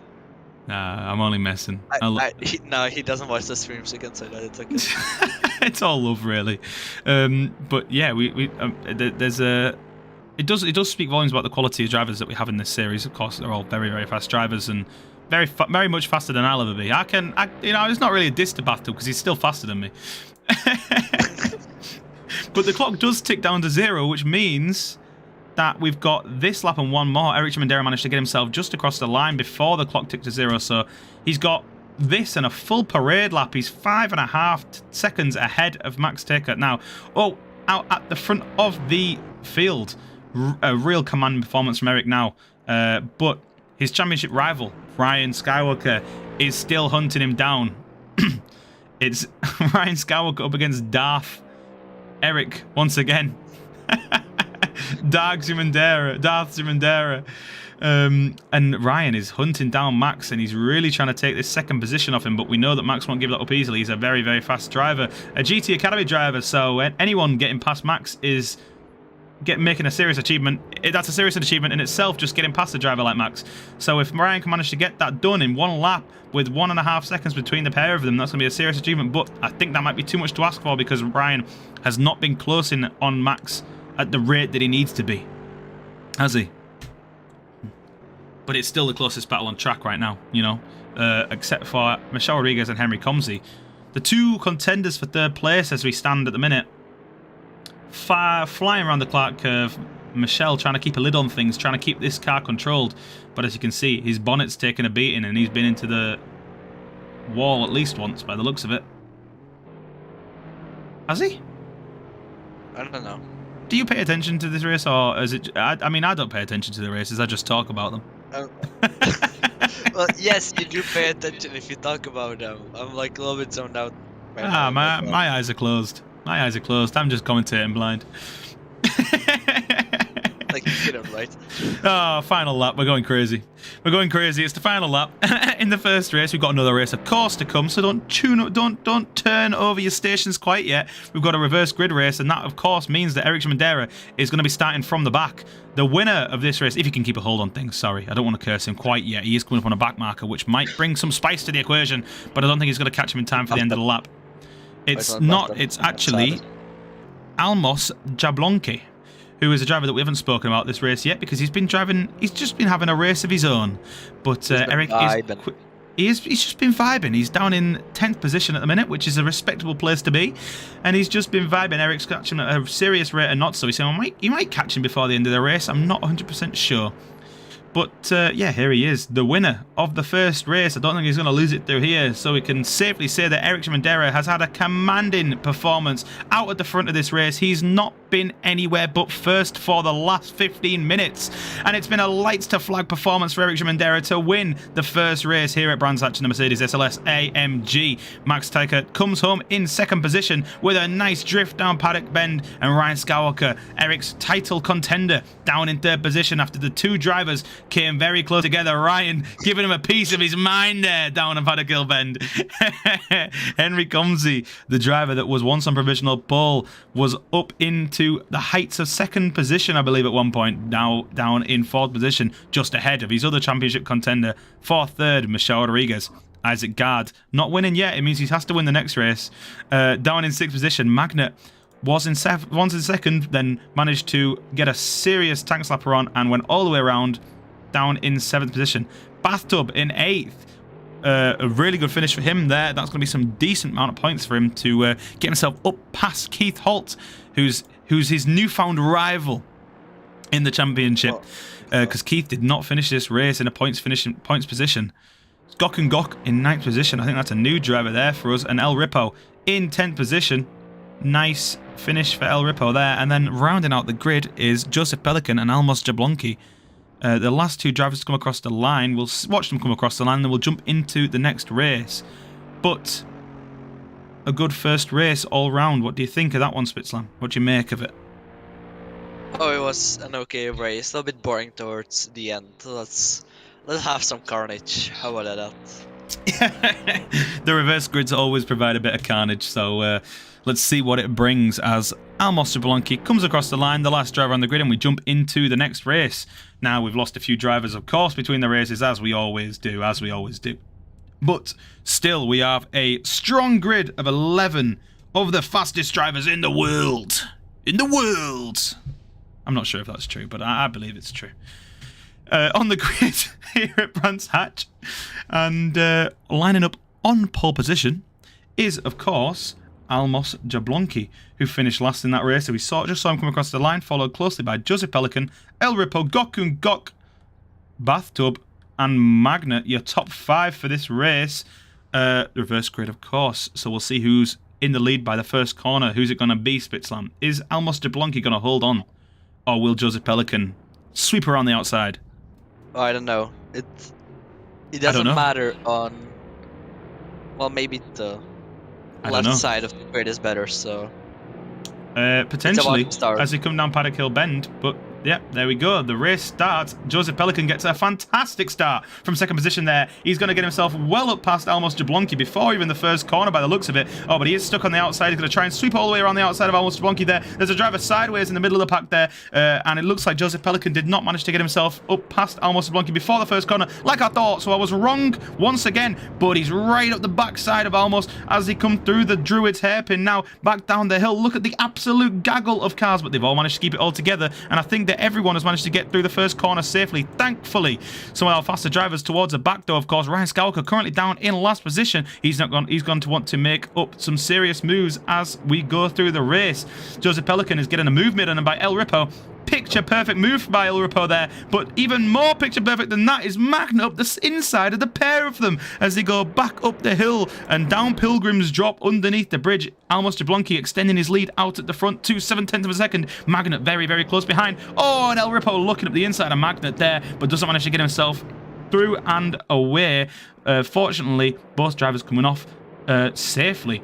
A: Nah, I'm only messing.
B: No, he doesn't watch the streams. You can say that. It's okay.
A: It's all love, really. But yeah, there's a. It does speak volumes about the quality of drivers that we have in this series. Of course, they're all very, very fast drivers and very much faster than I'll ever be. It's not really a diss to Bathtub because he's still faster than me. But the clock does tick down to 0, which means that we've got this lap and one more. Eric Chimandera managed to get himself just across the line before the clock ticked to 0, so he's got this and a full parade lap. He's 5.5 seconds ahead of Max Taker. Now, out at the front of the field, a real command performance from Eric now, but his championship rival, Ryan Skywalker, is still hunting him down. It's Ryan Skywalker up against Darth Eric once again. Darth Zimandera. And Ryan is hunting down Max, and he's really trying to take this second position off him, but we know that Max won't give that up easily. He's a very, very fast driver, a GT Academy driver, so anyone getting past Max is making a serious achievement. That's a serious achievement in itself, just getting past a driver like Max. So if Ryan can manage to get that done in one lap with 1.5 seconds between the pair of them, that's going to be a serious achievement, but I think that might be too much to ask for because Ryan has not been closing on Max at the rate that he needs to be, has he? But it's still the closest battle on track right now, you know, except for Michelle Rodriguez and Henry Comsey. The two contenders for third place as we stand at the minute, flying around the Clark curve. Michelle trying to keep a lid on things, trying to keep this car controlled. But as you can see, his bonnet's taken a beating and he's been into the wall at least once by the looks of it. Has he?
B: I don't know.
A: Do you pay attention to this race, or is it? I mean, I don't pay attention to the races. I just talk about them.
B: Well, yes, you do pay attention if you talk about them. I'm like a little bit zoned out.
A: Right my eyes are closed. My eyes are closed. I'm just commentating blind.
B: Like you did, right?
A: Oh, final lap. We're going crazy. We're going crazy. It's the final lap. In the first race, we've got another race, of course, to come. So don't turn over your stations quite yet. We've got a reverse grid race, and that, of course, means that Eric Chimandera is going to be starting from the back. The winner of this race, if he can keep a hold on things, sorry, I don't want to curse him quite yet. He is coming up on a back marker, which might bring some spice to the equation, but I don't think he's going to catch him in time for the end of the lap. It's not. It's actually Almos Jablonki, who is a driver that we haven't spoken about this race yet because he's been driving. He's just been having a race of his own. But Eric he's just been vibing. He's down in 10th position at the minute, which is a respectable place to be, and he's just been vibing. Eric's catching at a serious rate of knots, so he's saying, well, you might catch him before the end of the race. I'm not 100% sure. But yeah, here he is, the winner of the first race. I don't think he's going to lose it through here, so we can safely say that Eric Chimandera has had a commanding performance out at the front of this race. He's not been anywhere but first for the last 15 minutes, and it's been a lights to flag performance for Eric Chimandera to win the first race here at Brands Hatch in the Mercedes SLS AMG. Max Taker comes home in second position with a nice drift down Paddock Bend, and Ryan Skywalker, Eric's title contender, down in third position after the two drivers came very close together. Ryan giving him a piece of his mind there down on Paddock Hill Bend. Henry Comsey, the driver that was once on provisional pole, was up into the heights of second position, I believe, at one point. Now down in fourth position, just ahead of his other championship contender for third, Michelle Rodriguez. Isaac Gard not winning yet. It means he has to win the next race. Down in sixth position, Magnet was in second, then managed to get a serious tank slapper on and went all the way around, down in seventh position. Bathtub in eighth. A really good finish for him there. That's going to be some decent amount of points for him to get himself up past Keith Holt, who's his newfound rival in the championship, because Keith did not finish this race in a points position. Gok and Gok in ninth position. I think that's a new driver there for us. And El Ripo in 10th position. Nice finish for El Ripo there. And then rounding out the grid is Joseph Pelican and Almos Jablonki. The last two drivers to come across the line. We'll watch them come across the line, and then we'll jump into the next race. But a good first race all round. What do you think of that one, Spitzlam? What do you make of it?
B: Oh, it was an okay race. A little bit boring towards the end. Let's have some carnage. How about that?
A: The reverse grids always provide a bit of carnage, so let's see what it brings as Almos Jablonki comes across the line, the last driver on the grid, and we jump into the next race. Now, we've lost a few drivers, of course, between the races, as we always do. But still, we have a strong grid of 11 of the fastest drivers in the world. I'm not sure if that's true, but I believe it's true. On the grid here at Brands Hatch, and lining up on pole position is, of course, Almos Jablonski, who finished last in that race. So we just saw him come across the line, followed closely by Joseph Pelican, El Ripo, Gokun Gok, Bathtub, and Magnet. Your top 5 for this race. Reverse grid, of course. So we'll see who's in the lead by the first corner. Who's it going to be, Spitzlam? Is Almos Jablonski going to hold on? Or will Joseph Pelican sweep around the outside?
B: Oh, I don't know. It doesn't matter on... Well, maybe the left side of the grid is better, so...
A: Potentially, as they come down Paddock Hill Bend, but yeah, there we go. The race starts. Joseph Pelican gets a fantastic start from second position there. He's going to get himself well up past Almos Jablonski before even the first corner by the looks of it. Oh, but he is stuck on the outside. He's going to try and sweep all the way around the outside of Almos Jablonski there. There's a driver sideways in the middle of the pack there, and it looks like Joseph Pelican did not manage to get himself up past Almos Jablonski before the first corner, like I thought, so I was wrong once again, but he's right up the backside of Almos as he come through the Druid's hairpin now, back down the hill. Look at the absolute gaggle of cars, but they've all managed to keep it all together, and I think that everyone has managed to get through the first corner safely, thankfully. Some of our faster drivers towards the back, though, of course. Ryan Skywalker currently down in last position. He's going to want to make up some serious moves as we go through the race. Joseph Pelican is getting a move made on him by El Ripo. Picture perfect move by El Ripo there, but even more picture perfect than that is Magna up the inside of the pair of them as they go back up the hill and down Pilgrim's Drop underneath the bridge. Almos Jablonski extending his lead out at the front to 0.7 of a second. Magnet very, very close behind. Oh, and El Ripo looking up the inside of Magnet there, but doesn't manage to get himself through and away. Fortunately, both drivers coming off safely.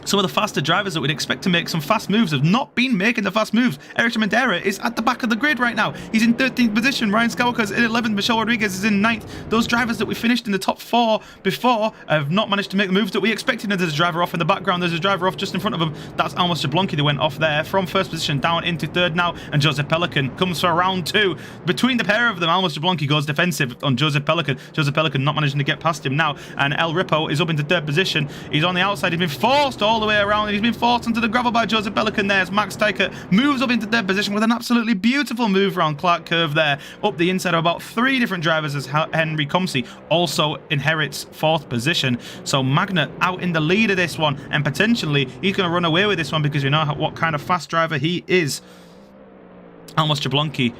A: Some of the faster drivers that we'd expect to make some fast moves have not been making the fast moves. Eric Mandera is at the back of the grid right now. He's in 13th position. Ryan Skywalker is in 11th. Michelle Rodriguez is in 9th. Those drivers that we finished in the top 4 before have not managed to make the moves that we expected. And there's a driver off in the background. There's a driver off just in front of him. That's Almos Jablonski that went off there from first position down into 3rd now. And Joseph Pelican comes for round 2. Between the pair of them, Almos Jablonski goes defensive on Joseph Pelican. Joseph Pelican not managing to get past him now. And El Ripo is up into 3rd position. He's on the outside. He's been forced all the way around. And he's been forced onto the gravel by Joseph Pelican there as Max Steiker moves up into 3rd position with an absolutely beautiful move around Clark Curve there. Up the inside of about 3 different drivers as Henry Comsey also inherits 4th position. So Magnet out in the lead of this one, and potentially he's going to run away with this one because we know what kind of fast driver he is. Almos Jablonski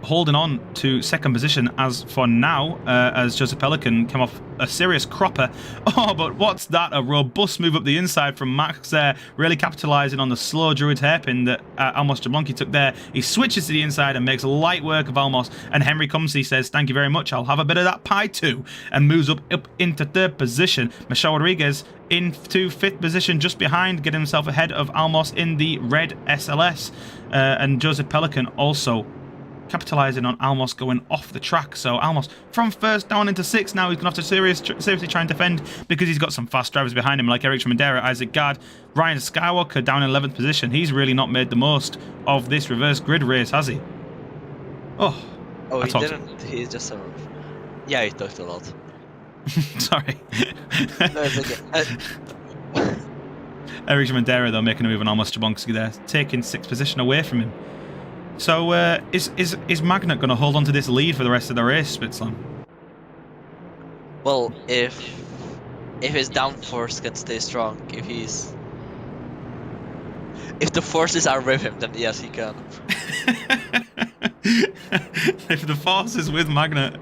A: holding on to 2nd position as for now, as Joseph Pelican came off a serious cropper. Oh, but what's that? A robust move up the inside from Max there, really capitalising on the slow Druid's hairpin that Almos Jablonski took there. He switches to the inside and makes light work of Almos, and Henry Comsey says, thank you very much, I'll have a bit of that pie too, and moves up into 3rd position. Michelle Rodriguez into 5th position just behind, getting himself ahead of Almos in the red SLS, and Joseph Pelican also capitalising on Almos going off the track. So Almos from 1st down into 6th now. He's going to have to seriously try and defend because he's got some fast drivers behind him like Eric Mandera, Isaac Gard, Ryan Skywalker down in 11th position. He's really not made the most of this reverse grid race, has he? Oh,
B: he didn't. He's just a... Yeah, he talked a lot.
A: Sorry.
B: No, it's okay.
A: Eric Mandera though making a move on Almos Jablonski there, taking 6th position away from him. So is Magnet going to hold on to this lead for the rest of the race, Spitzlam?
B: Well, if his downforce can stay strong, if the forces are with him, then yes, he can.
A: If the force is with Magnet,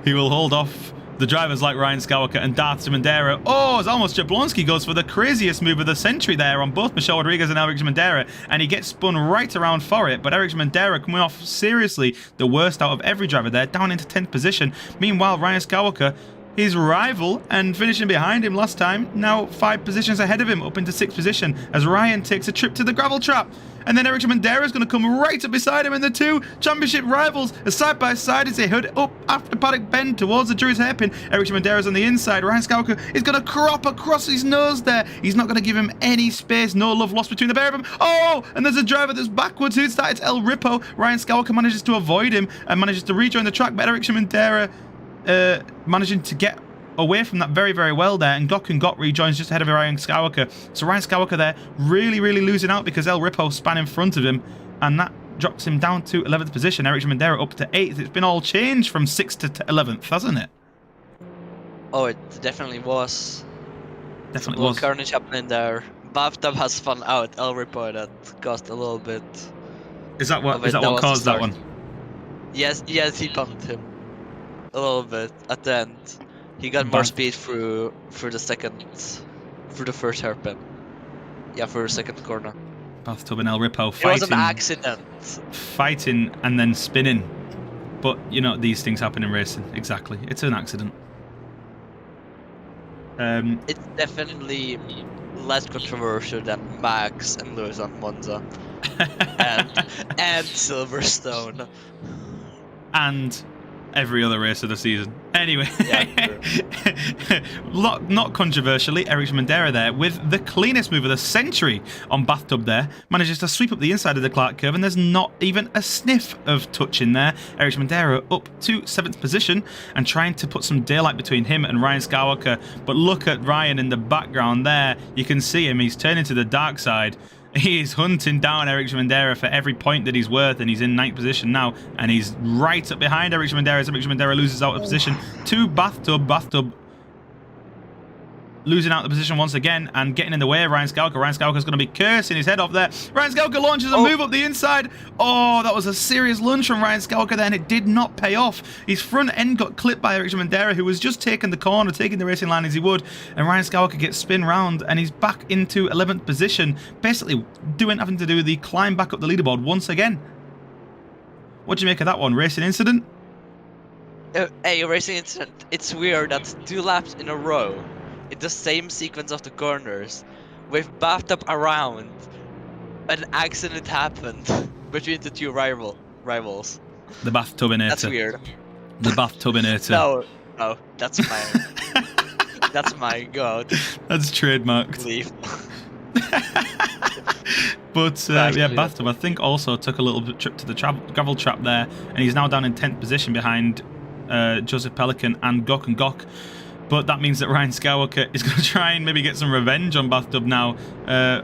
A: he will hold off the drivers like Ryan Skywalker and Darth Mandera. Oh, as Almos Jablonski goes for the craziest move of the century there on both Michelle Rodriguez and Eric Mandera, and he gets spun right around for it. But Eric Mandera coming off seriously the worst out of every driver there, down into 10th position. Meanwhile, Ryan Skywalker, his rival and finishing behind him last time, now 5 positions ahead of him, up into 6th position as Ryan takes a trip to the gravel trap. And then Eric Mandera is going to come right up beside him, and the 2 championship rivals are side by side as they head up after Paddock Bend towards the Druid's hairpin. Eric Mandera's on the inside. Ryan Skywalker is going to crop across his nose there. He's not going to give him any space. No love lost between the pair of them. Oh, and there's a driver that's backwards. Who's that? It's El Ripo. Ryan Skywalker manages to avoid him and manages to rejoin the track, but Eric Mandera managing to get away from that very, very well there, and Gokun Gok rejoins just ahead of Ryan Skywalker. So Ryan Skywalker there really, really losing out because El Ripo span in front of him, and that drops him down to 11th position. Eric Mandera up to 8th. It's been all changed from 6th to 11th, hasn't it?
B: Oh, it definitely was.
A: Definitely was.
B: Carnage happening there, Bathtub has spun out. I'll report that. Cost a little bit.
A: Is that what?
B: of
A: Is
B: it.
A: that what
B: was the
A: caused that
B: start.
A: one?
B: Yes, he bumped him a little bit at the end. He got more
A: Bath-
B: speed through the first hairpin. Yeah, for the second corner.
A: Bathtub and El Ripo
B: It was an
A: fighting,
B: accident.
A: fighting, and then spinning. But you know these things happen in racing. Exactly, it's an accident.
B: It's definitely less controversial than Max and Lewis on Monza and Silverstone.
A: And every other race of the season. Anyway,
B: Yeah,
A: not controversially, Eric Mandera there with the cleanest move of the century on Bathtub there. Manages to sweep up the inside of the Clark curve, and there's not even a sniff of touch in there. Eric Mandera up to 7th position and trying to put some daylight between him and Ryan Skywalker. But look at Ryan in the background there. You can see him. He's turning to the dark side. He is hunting down Eric Mandera for every point that he's worth, and he's in 9th position now, and he's right up behind Eric Mandera as Eric Mandera loses out of position to Bathtub. Bathtub losing out the position once again and getting in the way of Ryan Skywalker. Ryan Skywalker's going to be cursing his head off there. Ryan Skywalker launches a move up the inside. Oh, that was a serious lunge from Ryan Skywalker there, and it did not pay off. His front end got clipped by Eric Mandera, who was just taking the corner, taking the racing line as he would, and Ryan Skywalker gets spin round, and he's back into 11th position, basically having to do the climb back up the leaderboard once again. What do you make of that one? Racing incident?
B: Hey, racing incident. It's weird that 2 laps in a row, in the same sequence of the corners, with Bathtub around, an accident happened between the 2 rivals.
A: The Bathtubinator.
B: That's weird.
A: The Bathtubinator.
B: No, that's mine. That's mine. Go out.
A: That's trademarked.
B: Leave.
A: But yeah, Bathtub I think also took a little trip to the gravel trap there, and he's now down in 10th position behind Joseph Pelican and Gok and Gok. But that means that Ryan Skywalker is going to try and maybe get some revenge on Bathtub now.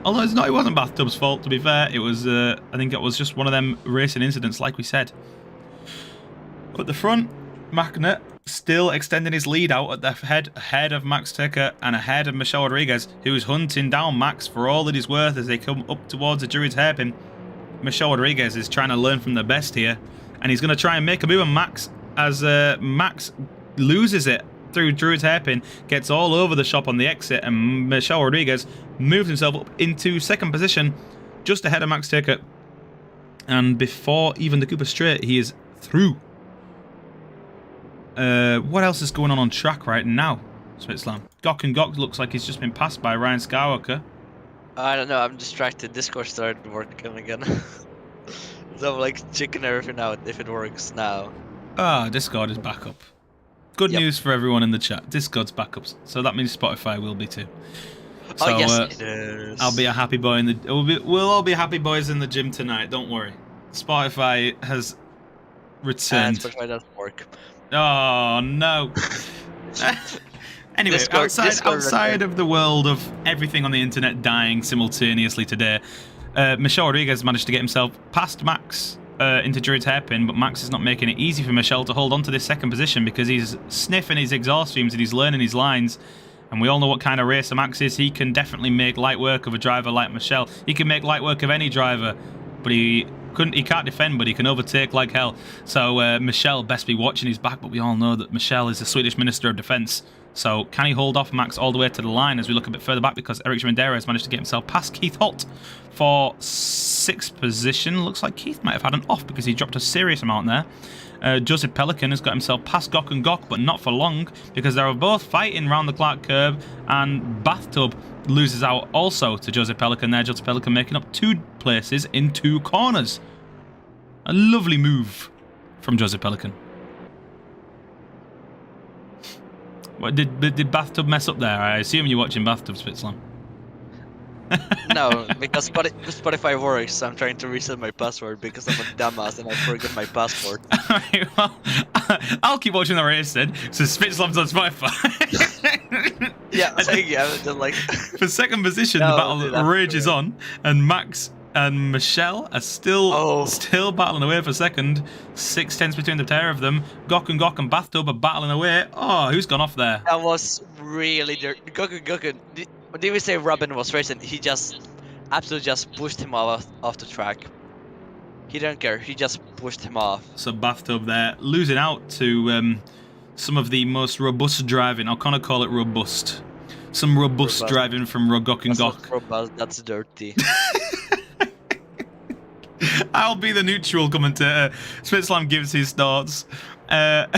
A: Although it wasn't Bathtub's fault, to be fair. It was, I think it was just one of them racing incidents, like we said. At the front, Magnet still extending his lead out at the ahead of Max Tucker and ahead of Michelle Rodriguez, who's hunting down Max for all that he's worth as they come up towards the Druid's hairpin. Michelle Rodriguez is trying to learn from the best here, and he's going to try and make a move on Max as Max loses it through Druid's hairpin, gets all over the shop on the exit, and Michelle Rodriguez moves himself up into 2nd position, just ahead of Max Tucker. And before even the Cooper Straight, he is through. What else is going on track right now? Spitslam. Gok and Gok looks like he's just been passed by Ryan Skywalker.
B: I don't know, I'm distracted. Discord started working again. So I'm like checking everything out if it works now.
A: Ah, Discord is back up. Good news for everyone in the chat. Discord's back up, so that means Spotify will be too. So,
B: oh yes, it is.
A: I'll be a happy boy in the. We'll all be happy boys in the gym tonight. Don't worry. Spotify has returned.
B: And Spotify doesn't work.
A: Oh no. Anyway,
B: Discord
A: outside of the world of everything on the internet dying simultaneously today, Michelle Rodriguez managed to get himself past Max into Druid's hairpin, but Max is not making it easy for Michelle to hold on to this 2nd position because he's sniffing his exhaust fumes and he's learning his lines. And we all know what kind of racer Max is. He can definitely make light work of a driver like Michelle. He can make light work of any driver, but he can't defend, but he can overtake like hell. So Michelle best be watching his back, but we all know that Michelle is the Swedish Minister of Defence. So can he hold off Max all the way to the line as we look a bit further back, because Eric Mandera has managed to get himself past Keith Holt for 6th position. Looks like Keith might have had an off because he dropped a serious amount there. Joseph Pelican has got himself past Gok and Gok, but not for long, because they were both fighting round the Clark curve, and Bathtub loses out also to Joseph Pelican there. Joseph Pelican making up 2 places in 2 corners. A lovely move from Joseph Pelican. What, did Bathtub mess up there? I assume you're watching Bathtub, Spitslam.
B: No, because Spotify works, so I'm trying to reset my password because I'm a dumbass and I forget my password.
A: Alright, well, I'll keep watching the race then. So Spitslam's on Spotify.
B: Yeah, just like...
A: For 2nd position, the battle rages on, and Max and Michelle are still battling away for 2nd. 6/10 between the pair of them. Gok and Bathtub are battling away. Oh, who's gone off there?
B: That was really dirty. Gok, When did we say Robin was racing? He just absolutely just pushed him off the track. He didn't care. He just pushed him off.
A: So Bathtub there losing out to some of the most robust driving. I'll kind of call it robust. Some robust driving from Rogok and
B: That's not
A: Gok.
B: robust, that's dirty.
A: I'll be the neutral commentator. Spitzlam gives his thoughts. And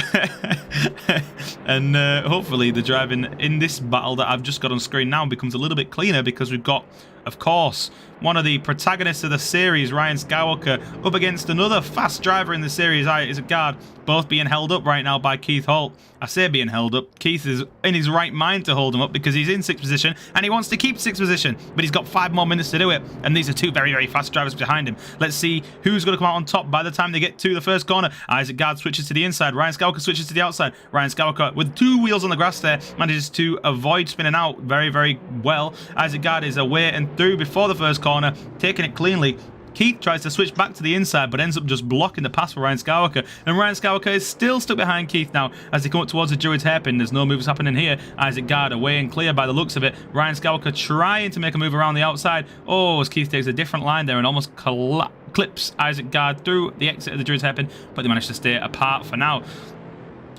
A: hopefully the driving in this battle that I've just got on screen now becomes a little bit cleaner, because we've got, of course, one of the protagonists of the series, Ryan Skywalker, up against another fast driver in the series, Isaac Gard, both being held up right now by Keith Holt. I say being held up. Keith is in his right mind to hold him up because he's in 6th position and he wants to keep 6th position, but he's got 5 more minutes to do it, and these are 2 very, very fast drivers behind him. Let's see who's going to come out on top by the time they get to the first corner. Isaac Gard switches to the inside. Ryan Skywalker switches to the outside. Ryan Skywalker, with 2 wheels on the grass there, manages to avoid spinning out very, very well. Isaac Gard is away and through before the first corner, taking it cleanly. Keith tries to switch back to the inside, but ends up just blocking the pass for Ryan Skywalker. And Ryan Skywalker is still stuck behind Keith now as they come up towards the Druid's hairpin. There's no moves happening here. Isaac Gard away and clear by the looks of it. Ryan Skywalker trying to make a move around the outside. Oh, as Keith takes a different line there and almost clips Isaac Gard through the exit of the Druid's hairpin, but they manage to stay apart for now.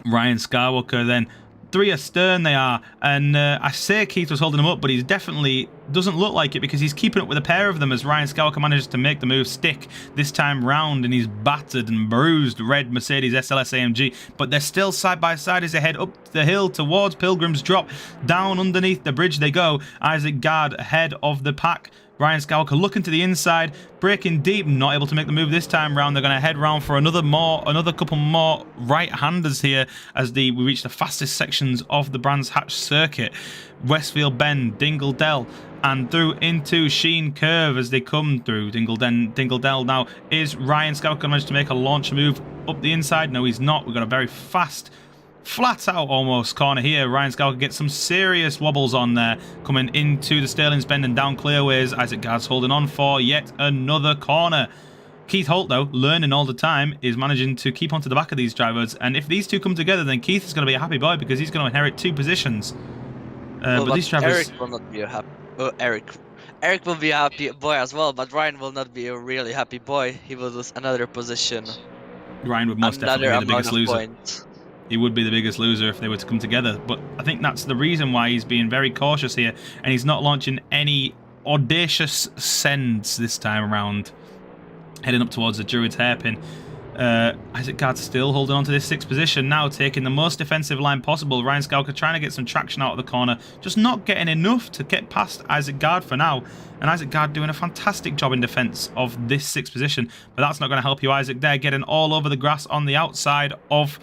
A: Ryan Skywalker then 3 astern they are, and I say Keith was holding him up, but he definitely doesn't look like it because he's keeping up with a pair of them as Ryan Skywalker manages to make the move stick this time round in his battered and bruised red Mercedes SLS AMG, but they're still side by side as they head up the hill towards Pilgrim's Drop. Down underneath the bridge they go. Isaac Gard ahead of the pack. Ryan Skywalker looking to the inside, braking deep, not able to make the move this time round. They're going to head round for another couple more right-handers here as we reach the fastest sections of the Brands Hatch circuit. Westfield Bend, Dingle Dell, and through into Sheen Curve as they come through Dingle Dell. Now, is Ryan Skywalker managed to make a launch move up the inside? No, he's not. We've got a very fast, flat out almost corner here. Ryan Skywalker gets some serious wobbles on there coming into the Sterling's Bend and down clearways. Isaac Gard's holding on for yet another corner. Keith Holt, though, learning all the time, is managing to keep onto the back of these drivers, and if these 2 come together, then Keith is going to be a happy boy because he's going to inherit 2 positions. But these drivers...
B: Eric will not be a happy... Eric will be a happy boy as well, but Ryan will not be a really happy boy. He will lose another position.
A: Ryan would most definitely be the biggest loser. He would be the biggest loser if they were to come together. But I think that's the reason why he's being very cautious here, and he's not launching any audacious sends this time around. Heading up towards the Druid's hairpin. Isaac Gard still holding on to this 6th position now, taking the most defensive line possible. Ryan Skywalker trying to get some traction out of the corner, just not getting enough to get past Isaac Gard for now. And Isaac Gard doing a fantastic job in defense of this 6th position, but that's not going to help you. Isaac there getting all over the grass on the outside of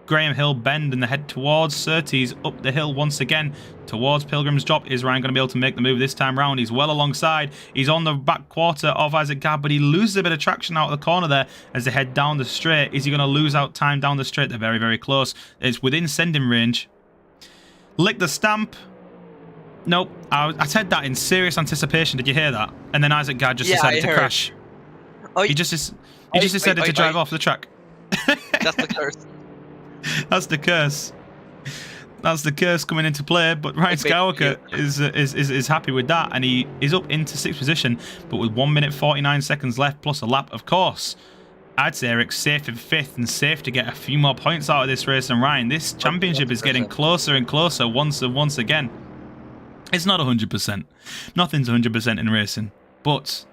A: Graham Hill Bend, and the head towards Surtees up the hill once again towards Pilgrim's Drop. Is Ryan going to be able to make the move this time round? He's well alongside. He's on the back quarter of Isaac Gard, but he loses a bit of traction out of the corner there as they head down the straight. Is he going to lose out time down the straight? They're very, very close. It's within sending range. Lick the stamp. Nope. I said that in serious anticipation. Did you hear that? And then Isaac Gard just decided to crash.
B: Oh,
A: he just decided to drive off the track.
B: That's the curse.
A: That's the curse. That's the curse coming into play. But Ryan Skywalker is happy with that, and he is up into 6th position. But with 1 minute 49 seconds left, plus a lap, of course, I'd say Eric's safe in 5th and safe to get a few more points out of this race. And Ryan, this championship is getting closer and closer once again. It's not 100%. Nothing's 100% in racing, but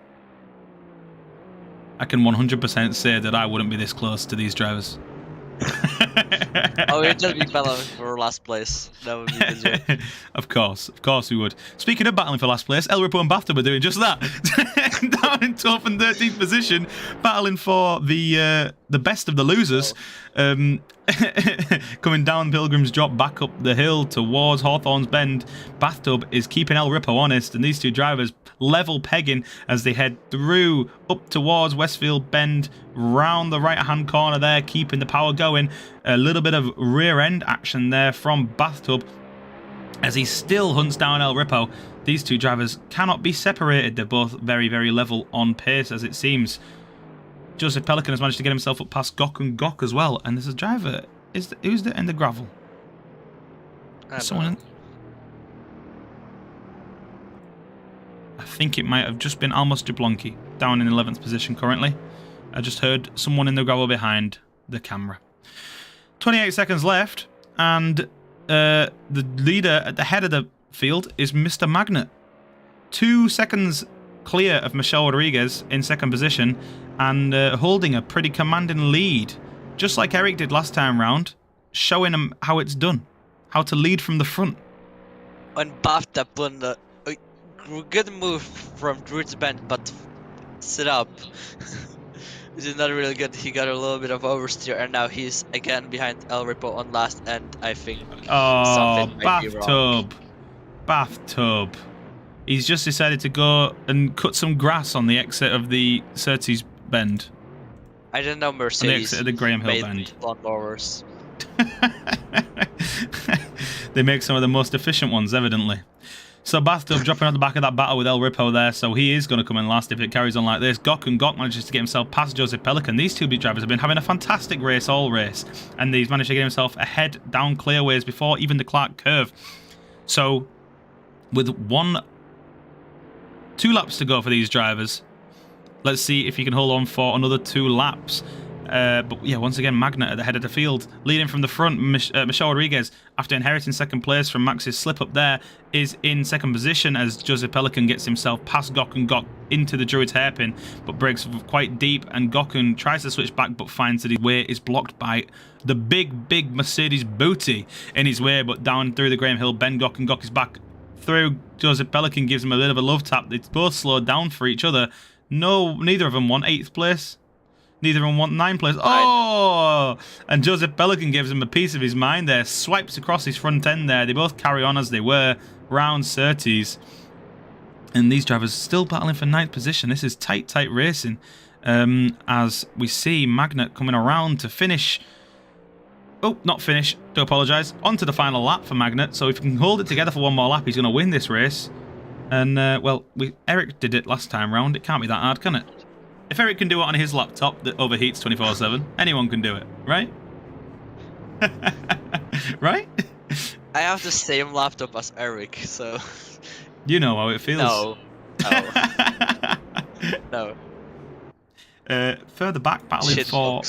A: I can 100% say that I wouldn't be this close to these drivers.
B: Oh, we'd just be battling for last place. That would be the joke.
A: Of course we would. Speaking of battling for last place, El Ripo and Bathtub are doing just that. Down in 12th and 13th position, battling for the best of the losers. Coming down Pilgrim's Drop, back up the hill towards Hawthorne's Bend. Bathtub is keeping El Ripo honest, and these 2 drivers level pegging as they head through up towards Westfield Bend, round the right hand corner there, keeping the power going. A little bit of rear end action there from Bathtub as he still hunts down El Ripo. These 2 drivers cannot be separated. They're both very, very level on pace, as it seems. Joseph Pelican has managed to get himself up past Gok and Gok as well. And there's a driver. Who's in the gravel? Someone in... I think it might have just been Almos Jablonski down in 11th position currently. I just heard someone in the gravel behind the camera. 28 seconds left, and the leader at the head of the field is Mr. Magnet. 2 seconds clear of Michelle Rodriguez in second position and holding a pretty commanding lead, just like Eric did last time round, showing him how it's done, how to lead from the front.
B: And buffed up on the good move from Druid's Bend, but sit up. Which is not really good. He got a little bit of oversteer, and now he's again behind El Ripo on last end. I think something might be wrong.
A: Bathtub. He's just decided to go and cut some grass on the exit of the Surtees Bend.
B: I didn't know Mercedes
A: On the exit of the Graham Hill Bend.
B: Lawnmowers.
A: They make some of the most efficient ones, evidently. So Bathtub dropping at the back of that battle with El Ripo there, so he is going to come in last if it carries on like this. Gok manages to get himself past Joseph Pelican. These two big drivers have been having a fantastic race all race, and he's managed to get himself ahead down clearways before even the Clark curve. So with 2 laps to go for these drivers, let's see if he can hold on for another 2 laps. But yeah, once again, Magnet at the head of the field, leading from the front. Michelle Rodriguez, after inheriting second place from Max's slip up there, is in second position as Joseph Pelican gets himself past Gok into the Druid's hairpin, but breaks quite deep, and Gok tries to switch back but finds that his way is blocked by the big Mercedes booty in his way, but down through the Graham Hill Bend, Gok is back through. Joseph Pelican gives him a bit of a love tap. They both slowed down for each other. No, neither of them won 8th place. Neither of them want 9th place. Oh! And Joseph Pelican gives him a piece of his mind there. Swipes across his front end there. They both carry on as they were. Round Surtees. And these drivers still battling for 9th position. This is tight racing. As we see Magnet coming around to finish. Oh, not finish. Do apologise. On to the final lap for Magnet. So if he can hold it together for one more lap, he's going to win this race. And, well, Eric did it last time round. It can't be that hard, can it? If Eric can do it on his laptop that overheats 24/7, anyone can do it, right? Right?
B: I have the same laptop as Eric, so...
A: You know how it feels.
B: No. No.
A: Further back, battling for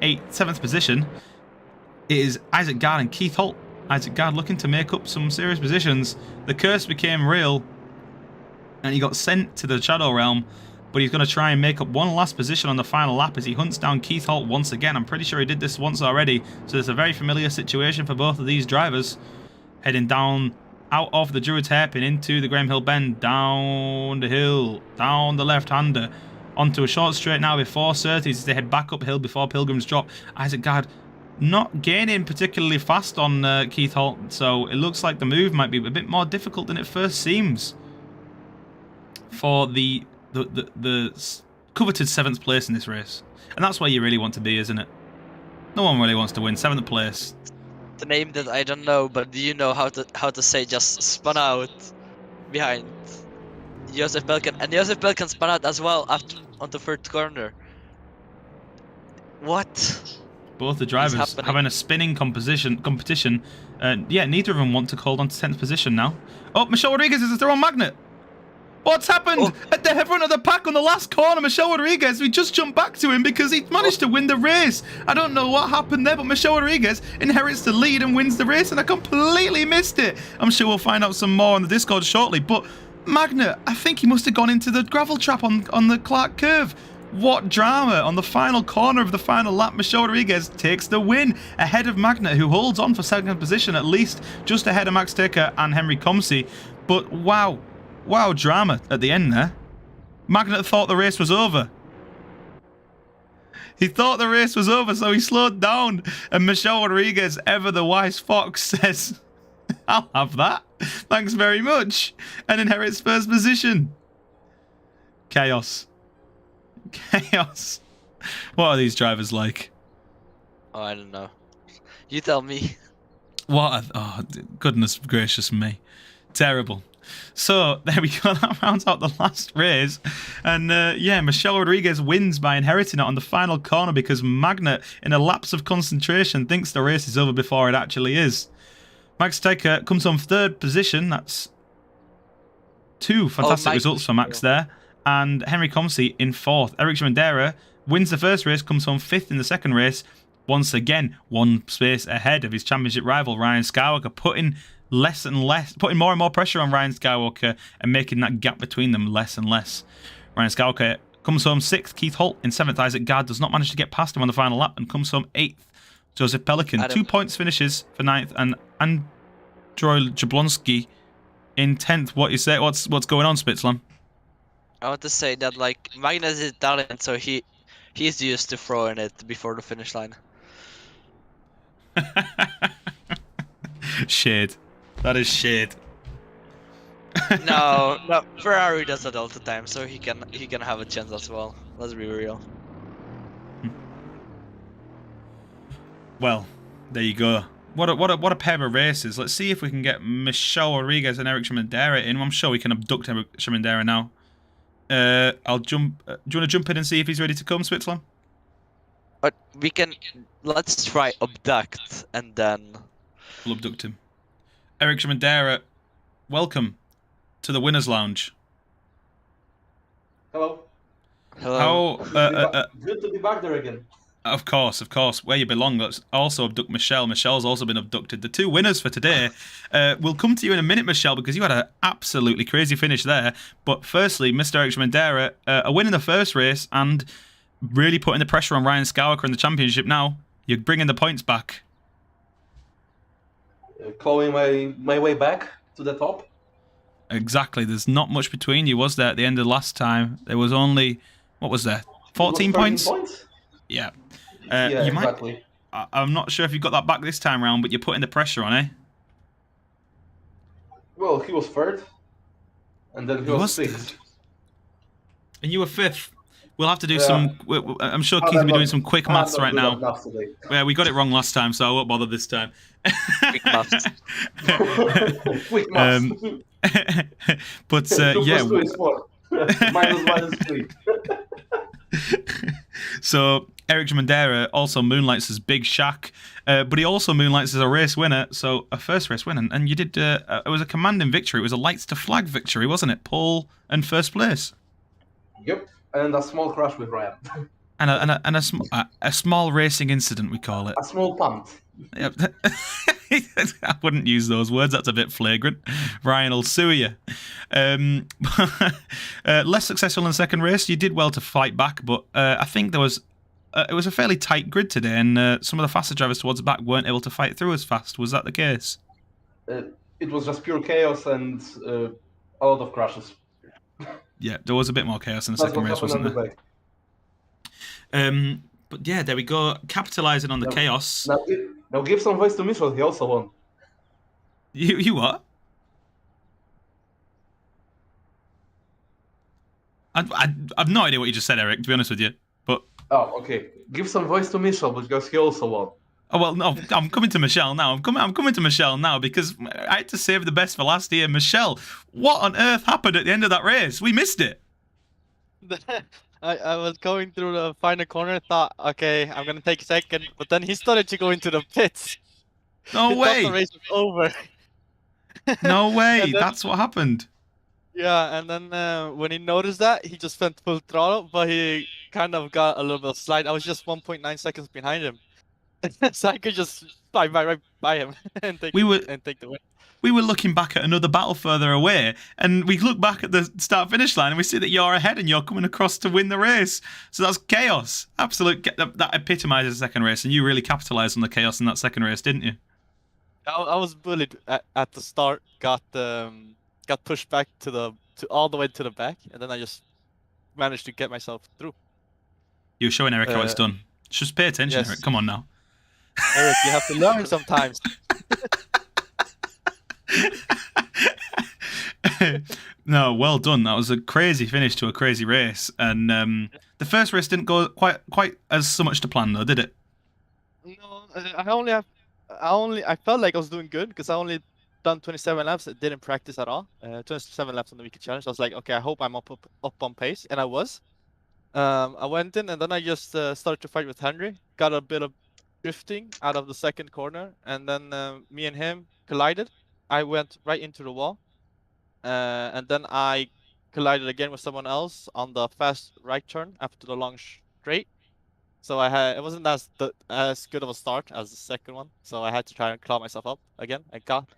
A: 7th position, is Isaac Gard and Keith Holt. Isaac Gard looking to make up some serious positions. The curse became real, and he got sent to the Shadow Realm. But he's going to try and make up one last position on the final lap as he hunts down Keith Holt once again. I'm pretty sure he did this once already. So it's a very familiar situation for both of these drivers. Heading down out of the Druid's hairpin into the Graham Hill Bend. Down the hill. Down the left-hander. Onto a short straight now before Surtees as they head back uphill before Pilgrim's Drop. Isaac Gard not gaining particularly fast on Keith Holt. So it looks like the move might be a bit more difficult than it first seems for the coveted 7th place in this race. And that's where you really want to be, isn't it? No one really wants to win 7th place.
B: The name that I don't know, but do you know how to say just spun out behind Joseph Pelican? And Joseph Pelican spun out as well after on the 3rd corner. What?
A: Both the drivers having a spinning competition. Yeah, neither of them want to hold on to 10th position now. Oh, Michelle Rodriguez is their own Magnet. What's happened? Oh. At the front of the pack on the last corner, Michelle Rodriguez, we just jumped back to him because he managed to win the race. I don't know what happened there, but Michelle Rodriguez inherits the lead and wins the race, and I completely missed it. I'm sure we'll find out some more on the Discord shortly, but Magnet, I think he must have gone into the gravel trap on the Clark curve. What drama. On the final corner of the final lap, Michelle Rodriguez takes the win ahead of Magnet, who holds on for 2nd position, at least just ahead of Max Taker and Henry Comsey. But wow. Wow, drama at the end there. Magnet thought the race was over. He thought the race was over, so he slowed down. And Michelle Rodriguez, ever the wise fox, says, I'll have that. Thanks very much. And inherits 1st position. Chaos. Chaos. What are these drivers like?
B: Oh, I don't know. You tell me.
A: Oh, goodness gracious me. Terrible. So there we go. That rounds out the last race, and yeah, Michelle Rodriguez wins by inheriting it on the final corner because Magnet, in a lapse of concentration, thinks the race is over before it actually is. Max Taker comes on 3rd position. That's Two fantastic
B: my
A: results for Max there. And Henry Comsey in 4th. Eric Schmendera wins the first race, comes home 5th in the second race. Once again, 1 space ahead of his championship rival, Ryan Skywalker, putting more and more pressure on Ryan Skywalker and making that gap between them less and less. Ryan Skywalker comes home 6th. Keith Holt in 7th. Isaac Gard does not manage to get past him on the final lap and comes home 8th. Joseph Pelican, 2 points finishes for 9th. And Androy Jablonski in 10th. What you say? What's going on, Spitzlam?
B: I want to say that like Magnus is Italian, so he's used to throwing it before the finish line.
A: Shade. That is shade.
B: No, Ferrari does that all the time, so he can have a chance as well. Let's be real.
A: Well, there you go. What a pair of races. Let's see if we can get Michelle Rodriguez and Eric Schmendera in. I'm sure we can abduct Eric Schmendera now. I'll jump. Do you want to jump in and see if he's ready to come, Switzerland?
B: But we can. Let's try abduct and then.
A: We'll abduct him. Eric Schmendera, welcome to the Winners' Lounge.
C: Hello.
B: Hello.
C: Good to be back there again.
A: Of course. Where you belong. Let's also abduct Michelle. Michelle's also been abducted. The 2 winners for today. We'll come to you in a minute, Michelle, because you had an absolutely crazy finish there. But firstly, Mr. Eric Schmendera, a win in the first race and really putting the pressure on Ryan Skywalker in the championship now. You're bringing the points back.
C: Clawing my way back to the top.
A: Exactly. There's not much between you, was there, at the end of last time? There was only, what was there? 14 points? Yeah.
C: Yeah,
A: you
C: exactly.
A: I'm not sure if you got that back this time round, but you're putting the pressure on, eh?
C: Well, he was 3rd. And then he was 6th.
A: And you were 5th. We'll have to do some... I'm sure Keith will be doing some quick maths right now. Yeah, we got it wrong last time, so I won't bother this time.
B: Quick maths.
C: Quick maths.
A: But, yeah...
C: -3.
A: So, Eric Schmendera also moonlights as Big Shaq, but he also moonlights as a race winner, so a first race win. And you did... it was a commanding victory. It was a lights to flag victory, wasn't it? Pole and first place.
C: Yep. And a small crash with Ryan.
A: And a small racing incident, we call it.
C: A small punt.
A: Yep. I wouldn't use those words. That's a bit flagrant. Ryan will sue you. Less successful in the second race. You did well to fight back, but I think there was it was a fairly tight grid today, and some of the faster drivers towards the back weren't able to fight through as fast. Was that the case?
C: It was just pure chaos and a lot of crashes.
A: Yeah, there was a bit more chaos in the second race, wasn't there? But yeah, there we go. Capitalizing on the chaos.
C: Now give some voice to Mitchell. He also won.
A: You what? I've no idea what you just said, Eric, to be honest with you. But
C: oh, okay. Give some voice to Mitchell because he also won.
A: Oh well, no, I'm coming to Michelle now. I'm coming to Michelle now because I had to save the best for last here. Michelle, what on earth happened at the end of that race? We missed it.
D: I was going through the final corner, thought, okay, I'm gonna take a second, but then he started to go into the pits.
A: No
D: He thought
A: way.
D: the race was over.
A: No way.
D: And then-
A: That's what happened.
D: Yeah, and then when he noticed that, he just went full throttle, but he kind of got a little bit of slide. I was just 1.9 seconds behind him, so I could just fly right by him and take the win.
A: We were looking back at another battle further away, and we look back at the start-finish line, and we see that you're ahead, and you're coming across to win the race. So that's chaos. Absolute. That epitomises the second race, and you really capitalised on the chaos in that second race, didn't you?
D: I was bullied at the start. Got pushed back to all the way to the back, and then I just managed to get myself through.
A: You're showing Eric how it's done. Just pay attention,
D: yes.
A: Eric. Come on now.
D: Eric, you have to learn sometimes.
A: No, well done. That was a crazy finish to a crazy race, and the first race didn't go quite as so much to plan, though, did it?
D: No, I felt like I was doing good because I only done 27 laps. I didn't practice at all. 27 laps on the weekend challenge. I was like, okay, I hope I'm up on pace, and I was. I went in, and then I just started to fight with Henry. Got a bit of drifting out of the second corner, and then me and him collided. I went right into the wall. and then I collided again with someone else on the fast right turn after the long straight. So it wasn't as good of a start as the second one, so I had to try and claw myself up again. I got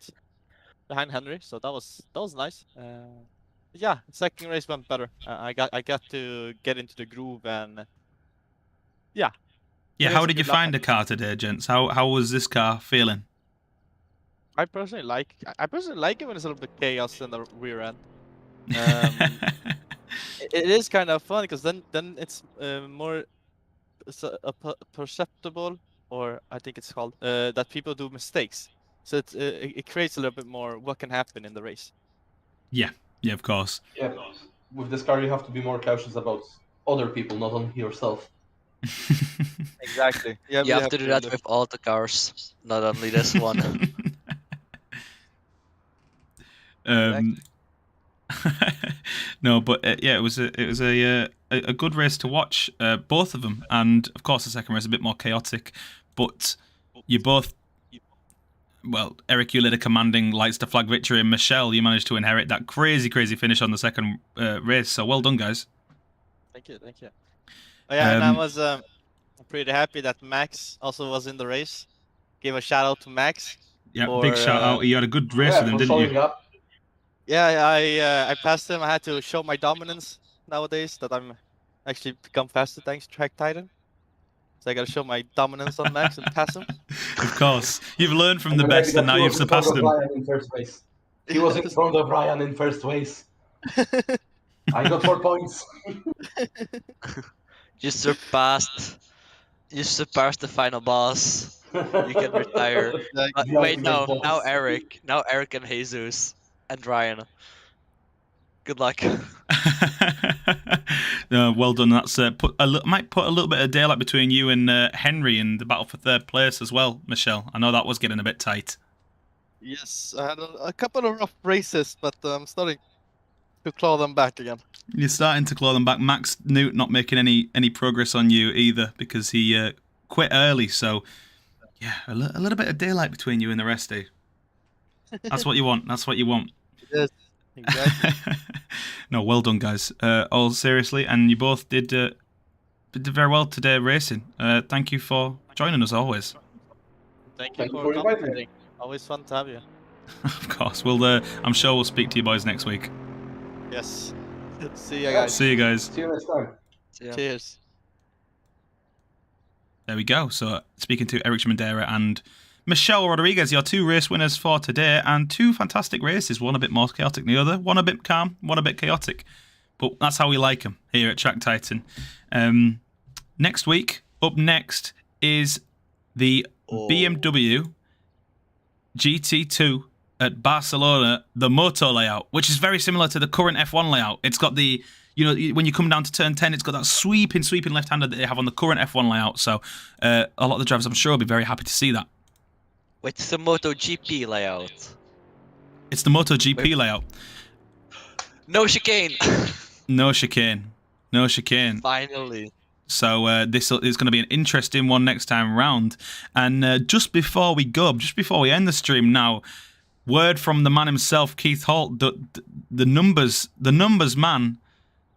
D: behind Henry, so that was nice. Yeah, second race went better. I got to get into the groove and yeah.
A: Yeah,
D: Getting
A: how
D: some
A: did you
D: good lap
A: find the
D: times.
A: car today, gents? How was this car feeling?
D: I personally like it when it's a little bit chaos in the rear end. Um, it is kind of fun because then it's more perceptible, or I think it's called that people do mistakes. So it creates a little bit more what can happen in the race.
A: Yeah, of course.
C: Yeah, with this car you have to be more cautious about other people, not only yourself.
D: Exactly.
B: You have to do that with all the cars, not only this one.
A: No, but yeah, it was a good race to watch, both of them, and of course the second race a bit more chaotic. But you both, well, Eric, you led a commanding lights to flag victory, and Michelle, you managed to inherit that crazy finish on the second race. So well done, guys.
D: Thank you. Oh yeah, and I was pretty happy that Max also was in the race. Give a shout out to Max.
A: Yeah,
D: for,
A: big shout out. You had a good race
C: Yeah,
A: with him,
C: for
A: didn't
C: showing
A: you?
C: up.
D: Yeah, I passed him. I had to show my dominance nowadays that I'm actually become faster thanks to Track Titan. So I gotta show my dominance on Max and pass him.
A: Of course, you've learned from
C: And
A: the
C: I'm happy
A: best,
C: that
A: and now
C: he
A: you've
C: was in front
A: surpassed
C: of
A: him.
C: Ryan in first race. He was in front of Ryan in first race. I got 4 points.
B: You surpassed the final boss. You can retire.
D: Like,
C: The
B: Wait,
C: ultimate
B: no. Now
C: boss.
B: Eric. Now Eric and Jesus and Ryan. Good luck.
A: Well done. That's might put a little bit of daylight between you and Henry in the battle for third place as well, Michelle. I know that was getting a bit tight.
D: yes, I had a couple of rough races, but I'm starting to claw them back again.
A: You're starting to claw them back. Max Newt not making any progress on you either because he quit early. So yeah, a little bit of daylight between you and the rest, eh? That's what you want. That's what you want.
D: Yes, exactly.
A: No, well done, guys. All seriously, and you both did very well today racing. Thank you for joining us always.
D: Thank you
C: Thank you
D: for
C: for inviting me.
D: commentating. Always fun to have you.
A: Of course. Well, I'm sure we'll speak to you boys next week.
D: Yes. See you guys.
A: See you guys.
C: See you next time.
B: Yeah.
D: Cheers.
A: There we go. So speaking to Eric Schmidera and Michelle Rodriguez, your two race winners for today, and two fantastic races. One a bit more chaotic than the other. One a bit calm, one a bit chaotic. But that's how we like them here at Track Titan. Next week, up next is the BMW GT2 at Barcelona, the Moto layout, which is very similar to the current F1 layout. It's got the, when you come down to turn 10, it's got that sweeping left-hander that they have on the current F1 layout. So a lot of the drivers, I'm sure, will be very happy to see that.
B: Wait, it's the MotoGP layout.
A: It's the MotoGP layout.
B: No chicane.
A: No chicane. No chicane.
B: Finally.
A: So this is going to be an interesting one next time round. And just before we go, just before we end the stream now, word from the man himself, Keith Holt, the numbers man,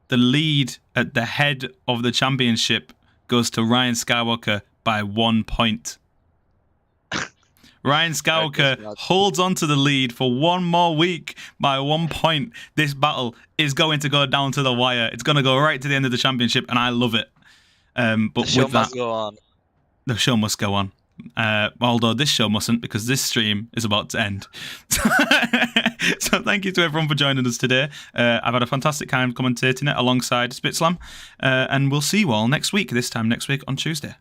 A: the lead at the head of the championship goes to Ryan Skywalker by 1 point. Ryan Skywalker holds on to the lead for one more week by 1 point. This battle is going to go down to the wire. It's going to go right to the end of the championship, and I love it. But
B: the show
A: with that,
B: must go on.
A: The show must go on. Although this show mustn't, because this stream is about to end. So thank you to everyone for joining us today. I've had a fantastic time commentating it alongside Spitslam. And we'll see you all next week, this time next week on Tuesday.